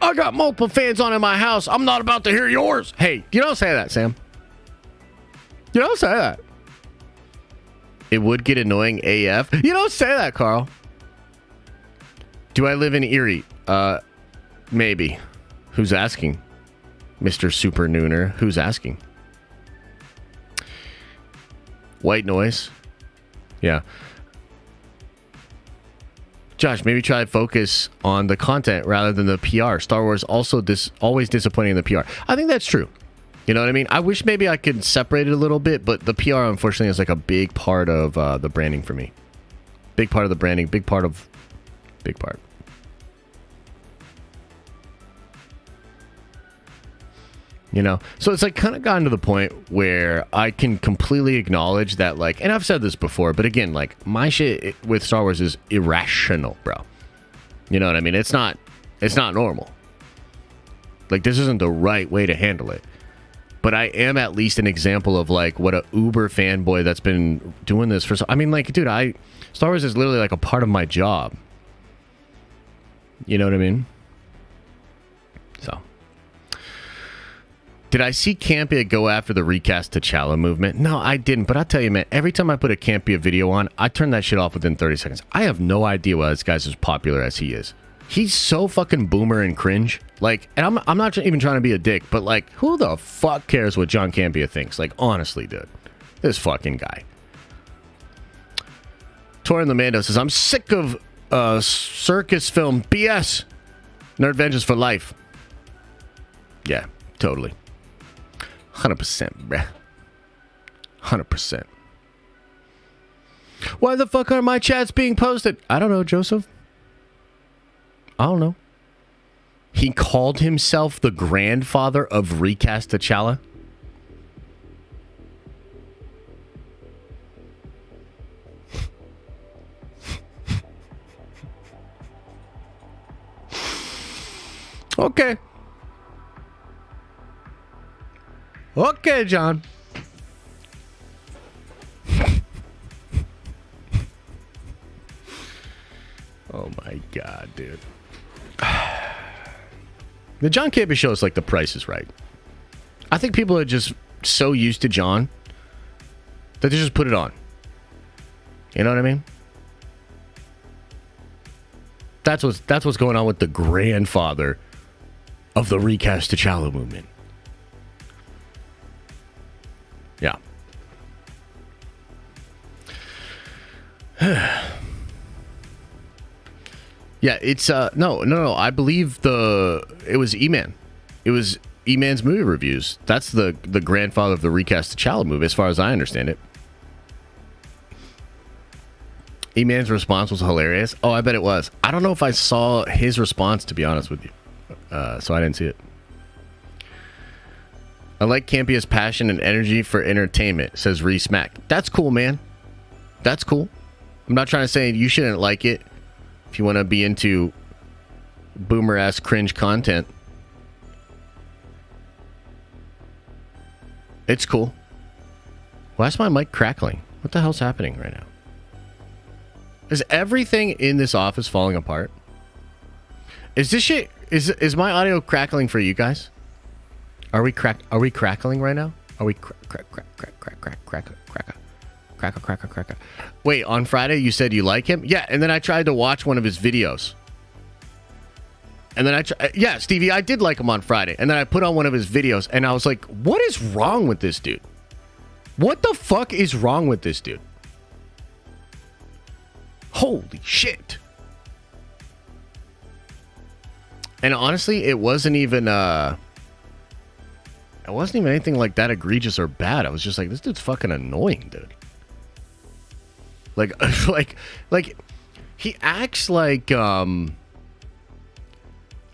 I got multiple fans on in my house. I'm not about to hear yours. Hey, you don't say that, Sam. You don't say that. It would get annoying AF. You don't say that, Carl. Do I live in Erie? Maybe. Who's asking? Mr. Super Nooner. Who's asking? White noise. Yeah. Josh, maybe try to focus on the content rather than the PR. Star Wars also always disappointing in the PR. I think that's true. You know what I mean? I wish maybe I could separate it a little bit, but the PR, unfortunately, is like a big part of the branding for me. Big part of the branding. Big part. You know? So it's like kind of gotten to the point where I can completely acknowledge that, like, and I've said this before, but again, like, my shit with Star Wars is irrational, bro. You know what I mean? It's not normal. Like, this isn't the right way to handle it. But I am at least an example of, like, what a uber fanboy that's been doing this for so... I mean, like, dude, Star Wars is literally like a part of my job. You know what I mean? So... Did I see Campia go after the recast T'Challa movement? No, I didn't. But I'll tell you, man, every time I put a Campia video on, I turn that shit off within 30 seconds. I have no idea why this guy's as popular as he is. He's so fucking boomer and cringe. Like, and I'm not even trying to be a dick, but, like, who the fuck cares what John Campia thinks? Like, honestly, dude. This fucking guy. Torin the Mando says, I'm sick of circus film BS. Nerd vengeance for life. Yeah, totally. 100%, bruh. 100%. Why the fuck aren't my chats being posted? I don't know, Joseph. I don't know. He called himself the grandfather of recast T'Challa. Okay. Okay, John. Oh my God, dude. The John Campia show is like The Price is Right. I think people are just so used to John that they just put it on. You know what I mean? That's what's going on with the grandfather of the recast T'Challa movement. Yeah. Yeah, it's no. I believe it was E-Man. It was E-Man's movie reviews. That's the grandfather of the recast T'Challa movie, as far as I understand it. E-Man's response was hilarious. Oh, I bet it was. I don't know if I saw his response, to be honest with you. So I didn't see it. I like Campia's passion and energy for entertainment, says Reese Mack. That's cool, man. That's cool. I'm not trying to say you shouldn't like it if you want to be into boomer-ass cringe content. It's cool. Why is my mic crackling? What the hell's happening right now? Is everything in this office falling apart? Is this shit... Is my audio crackling for you guys? Are we crackling right now? Are we crackle? Wait, on Friday you said you like him? Yeah, and then I tried to watch one of his videos. And then yeah, Stevie, I did like him on Friday. And then I put on one of his videos and I was like, what is wrong with this dude? What the fuck is wrong with this dude? Holy shit. And honestly, it wasn't even anything like that egregious or bad. I was just like, this dude's fucking annoying, dude. Like he acts like I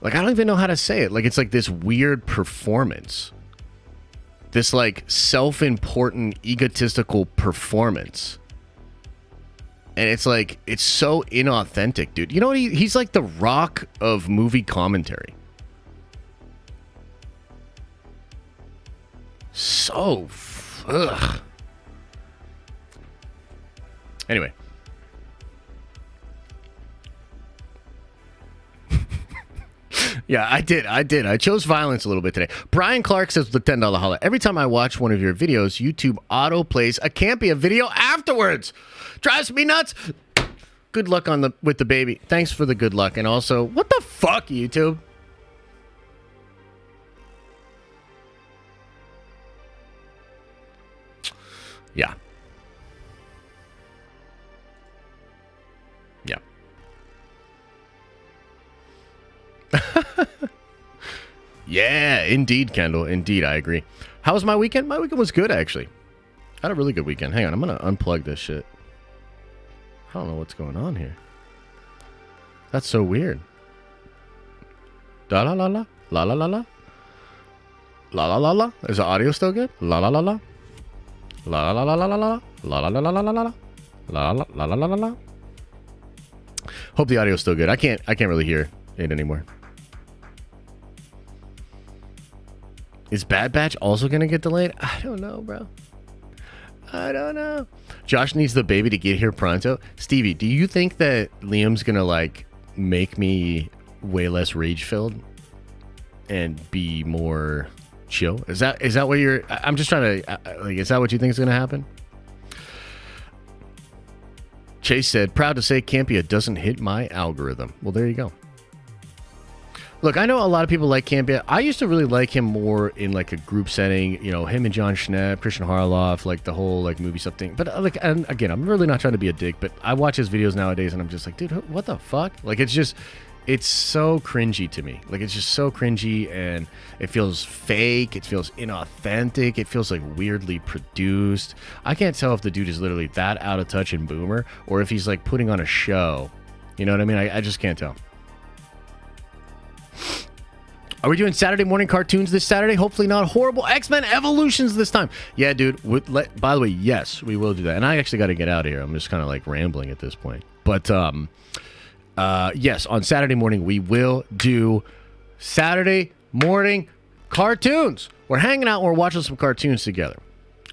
don't even know how to say it. Like it's like this weird performance. This like self-important, egotistical performance. And it's like, it's so inauthentic, dude. You know what? He's like the Rock of movie commentary. So, ugh. Anyway. Yeah, I did. I chose violence a little bit today. Brian Clark says with the $10 holla, every time I watch one of your videos, YouTube auto plays a Campia video afterwards. Drives me nuts. Good luck with the baby. Thanks for the good luck. And also, what the fuck, YouTube? Yeah. Yeah. Yeah, indeed, Kendall. Indeed, I agree. How was my weekend? My weekend was good, actually. I had a really good weekend. Hang on, I'm going to unplug this shit. I don't know what's going on here. That's so weird. Da la la la. La la la la. La la la la. Is the audio still good? La la la la. La la la la la la. La la la la la la la. La la la la la la la. Hope the audio's still good. I can't really hear it anymore. Is Bad Batch also gonna get delayed? I don't know, bro. I don't know. Josh needs the baby to get here pronto. Stevie, do you think that Liam's gonna like make me way less rage filled and be more chill? Is that what you're? I'm just trying to like. Is that what you think is gonna happen? Chase said, "Proud to say Campia doesn't hit my algorithm." Well, there you go. Look, I know a lot of people like Campia. I used to really like him more in like a group setting, you know, him and John Schnepp, Christian Harloff, like the whole like movie stuff thing. But like, and again, I'm really not trying to be a dick, but I watch his videos nowadays and I'm just like, dude, what the fuck? Like, it's so cringy to me. Like, it's just so cringy and it feels fake. It feels inauthentic. It feels like weirdly produced. I can't tell if the dude is literally that out of touch and boomer or if he's like putting on a show. You know what I mean? I just can't tell. Are we doing Saturday morning cartoons this Saturday? Hopefully not horrible X-Men Evolutions this time. Yeah, dude. By the way, yes, we will do that. And I actually got to get out of here. I'm just kind of like rambling at this point. But yes, on Saturday morning, we will do Saturday morning cartoons. We're hanging out and we're watching some cartoons together.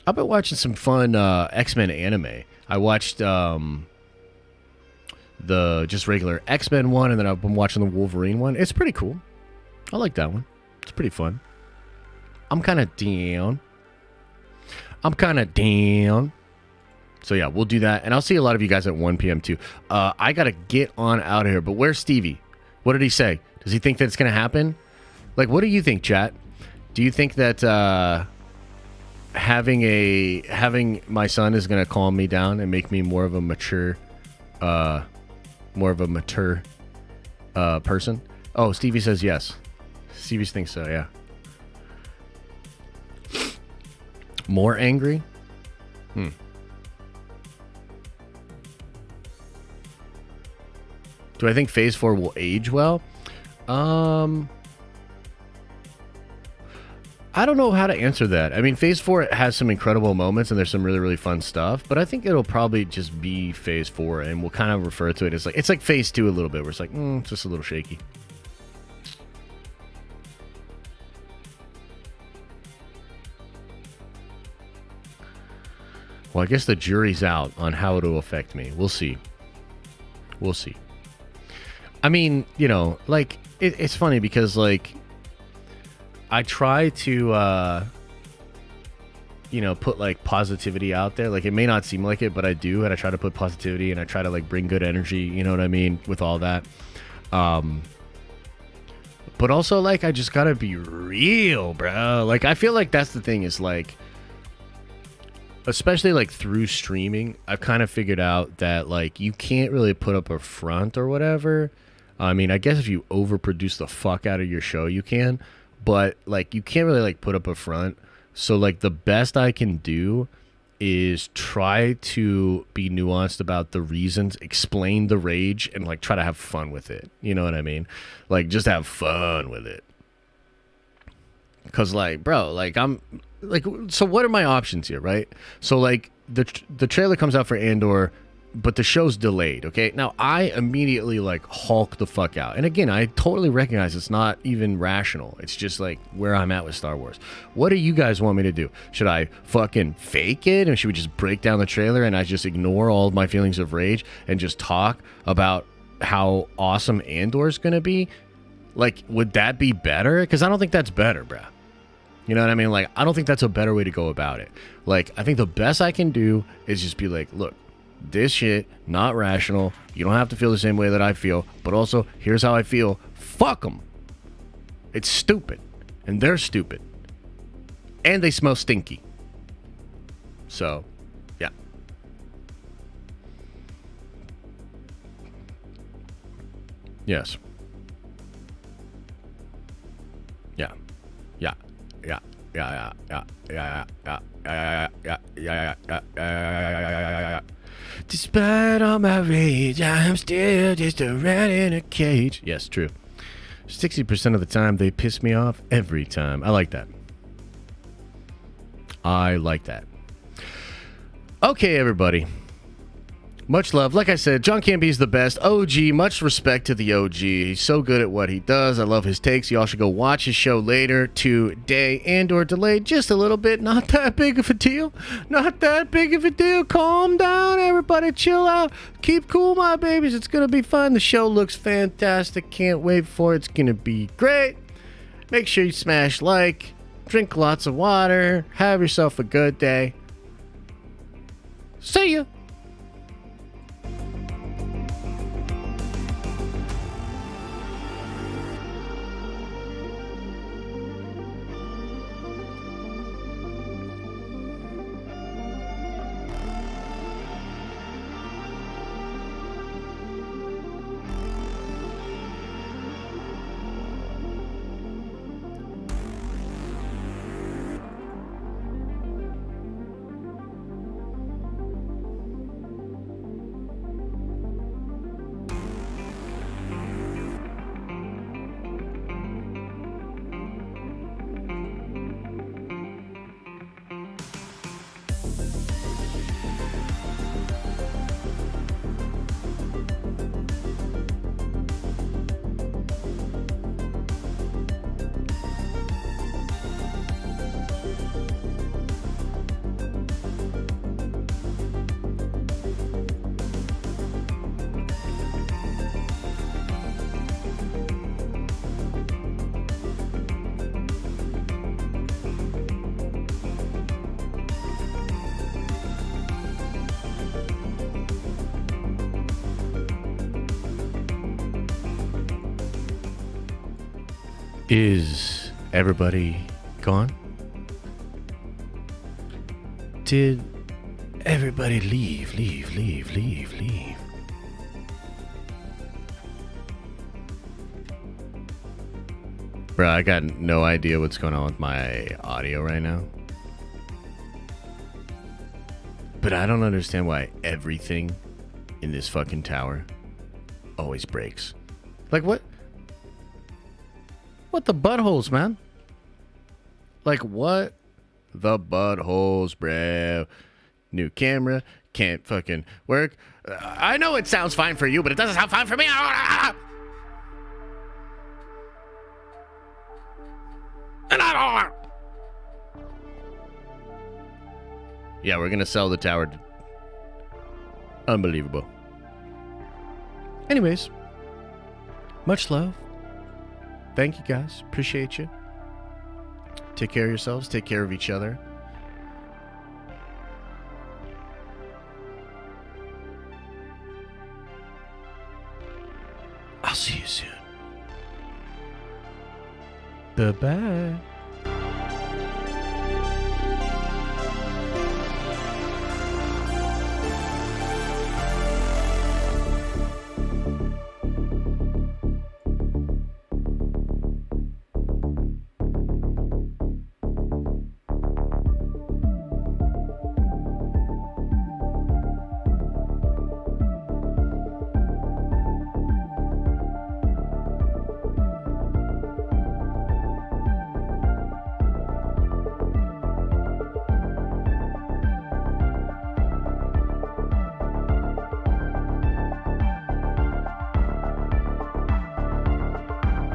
I've been watching some fun X-Men anime. I watched the just regular X-Men one, and then I've been watching the Wolverine one. It's pretty cool. I like that one. It's pretty fun. I'm kind of down. So yeah, we'll do that. And I'll see a lot of you guys at 1 p.m. too. I got to get on out of here. But where's Stevie? What did he say? Does he think that it's going to happen? Like, what do you think, chat? Do you think that having my son is going to calm me down and make me more of a mature person. Oh, Stevie says yes. Stevie thinks so, yeah. More angry? Do I think Phase 4 will age well? I don't know how to answer that. I mean, Phase 4 has some incredible moments and there's some really, really fun stuff, but I think it'll probably just be Phase 4 and we'll kind of refer to it as like, it's like Phase 2 a little bit where it's like, it's just a little shaky. Well, I guess the jury's out on how it'll affect me. We'll see. We'll see. I mean, you know, like, it's funny because, like, I try to, you know, put, like, positivity out there. Like, it may not seem like it, but I do. And I try to put positivity and I try to, like, bring good energy, you know what I mean, with all that. But also, like, I just gotta be real, bro. Like, I feel like that's the thing is, like, especially like through streaming, I've kind of figured out that like you can't really put up a front or whatever. I mean, I guess if you overproduce the fuck out of your show, you can, but like you can't really like put up a front. So like the best I can do is try to be nuanced about the reasons, explain the rage, and like try to have fun with it. You know what I mean? Like just have fun with it. Cause like, bro, like I'm like, so what are my options here, right? So like the trailer comes out for Andor, but the show's delayed. Okay, now I immediately like Hulk the fuck out, and again, I totally recognize it's not even rational. It's just like where I'm at with Star Wars. What do you guys want me to do? Should I fucking fake it, and should we just break down the trailer and I just ignore all of my feelings of rage and just talk about how awesome Andor's gonna be? Like, would that be better? Because I don't think that's better, bruh. You know what I mean? Like, I don't think that's a better way to go about it. Like, I think the best I can do is just be like, look, this shit, not rational. You don't have to feel the same way that I feel. But also, here's how I feel. Fuck them. It's stupid. And they're stupid. And they smell stinky. So, yeah. Yes. Yeah. Yeah. Yeah. Yeah. Yeah. Yeah. Yeah. Yeah. Yeah. Yeah. Yeah. Despite all my rage, I'm still just a rat in a cage. Yes, true. 60% of the time, they piss me off every time. I like that. I like that. Okay, everybody. Much love. Like I said, John Campy's the best. OG, much respect to the OG. He's so good at what he does. I love his takes. You all should go watch his show later today. Andor delayed just a little bit. Not that big of a deal. Not that big of a deal. Calm down, everybody. Chill out. Keep cool, my babies. It's going to be fun. The show looks fantastic. Can't wait for it. It's going to be great. Make sure you smash like. Drink lots of water. Have yourself a good day. See ya. Is everybody gone? Did everybody leave? Bro, I got no idea what's going on with my audio right now. But I don't understand why everything in this fucking tower always breaks. Like what? What the buttholes, man? Like what? The buttholes, bro. New camera. Can't fucking work. I know it sounds fine for you, but it doesn't sound fine for me. And I don't. Yeah, we're gonna sell the tower. Unbelievable. Anyways, much love. Thank you guys. Appreciate you. Take care of yourselves. Take care of each other. I'll see you soon. Bye-bye.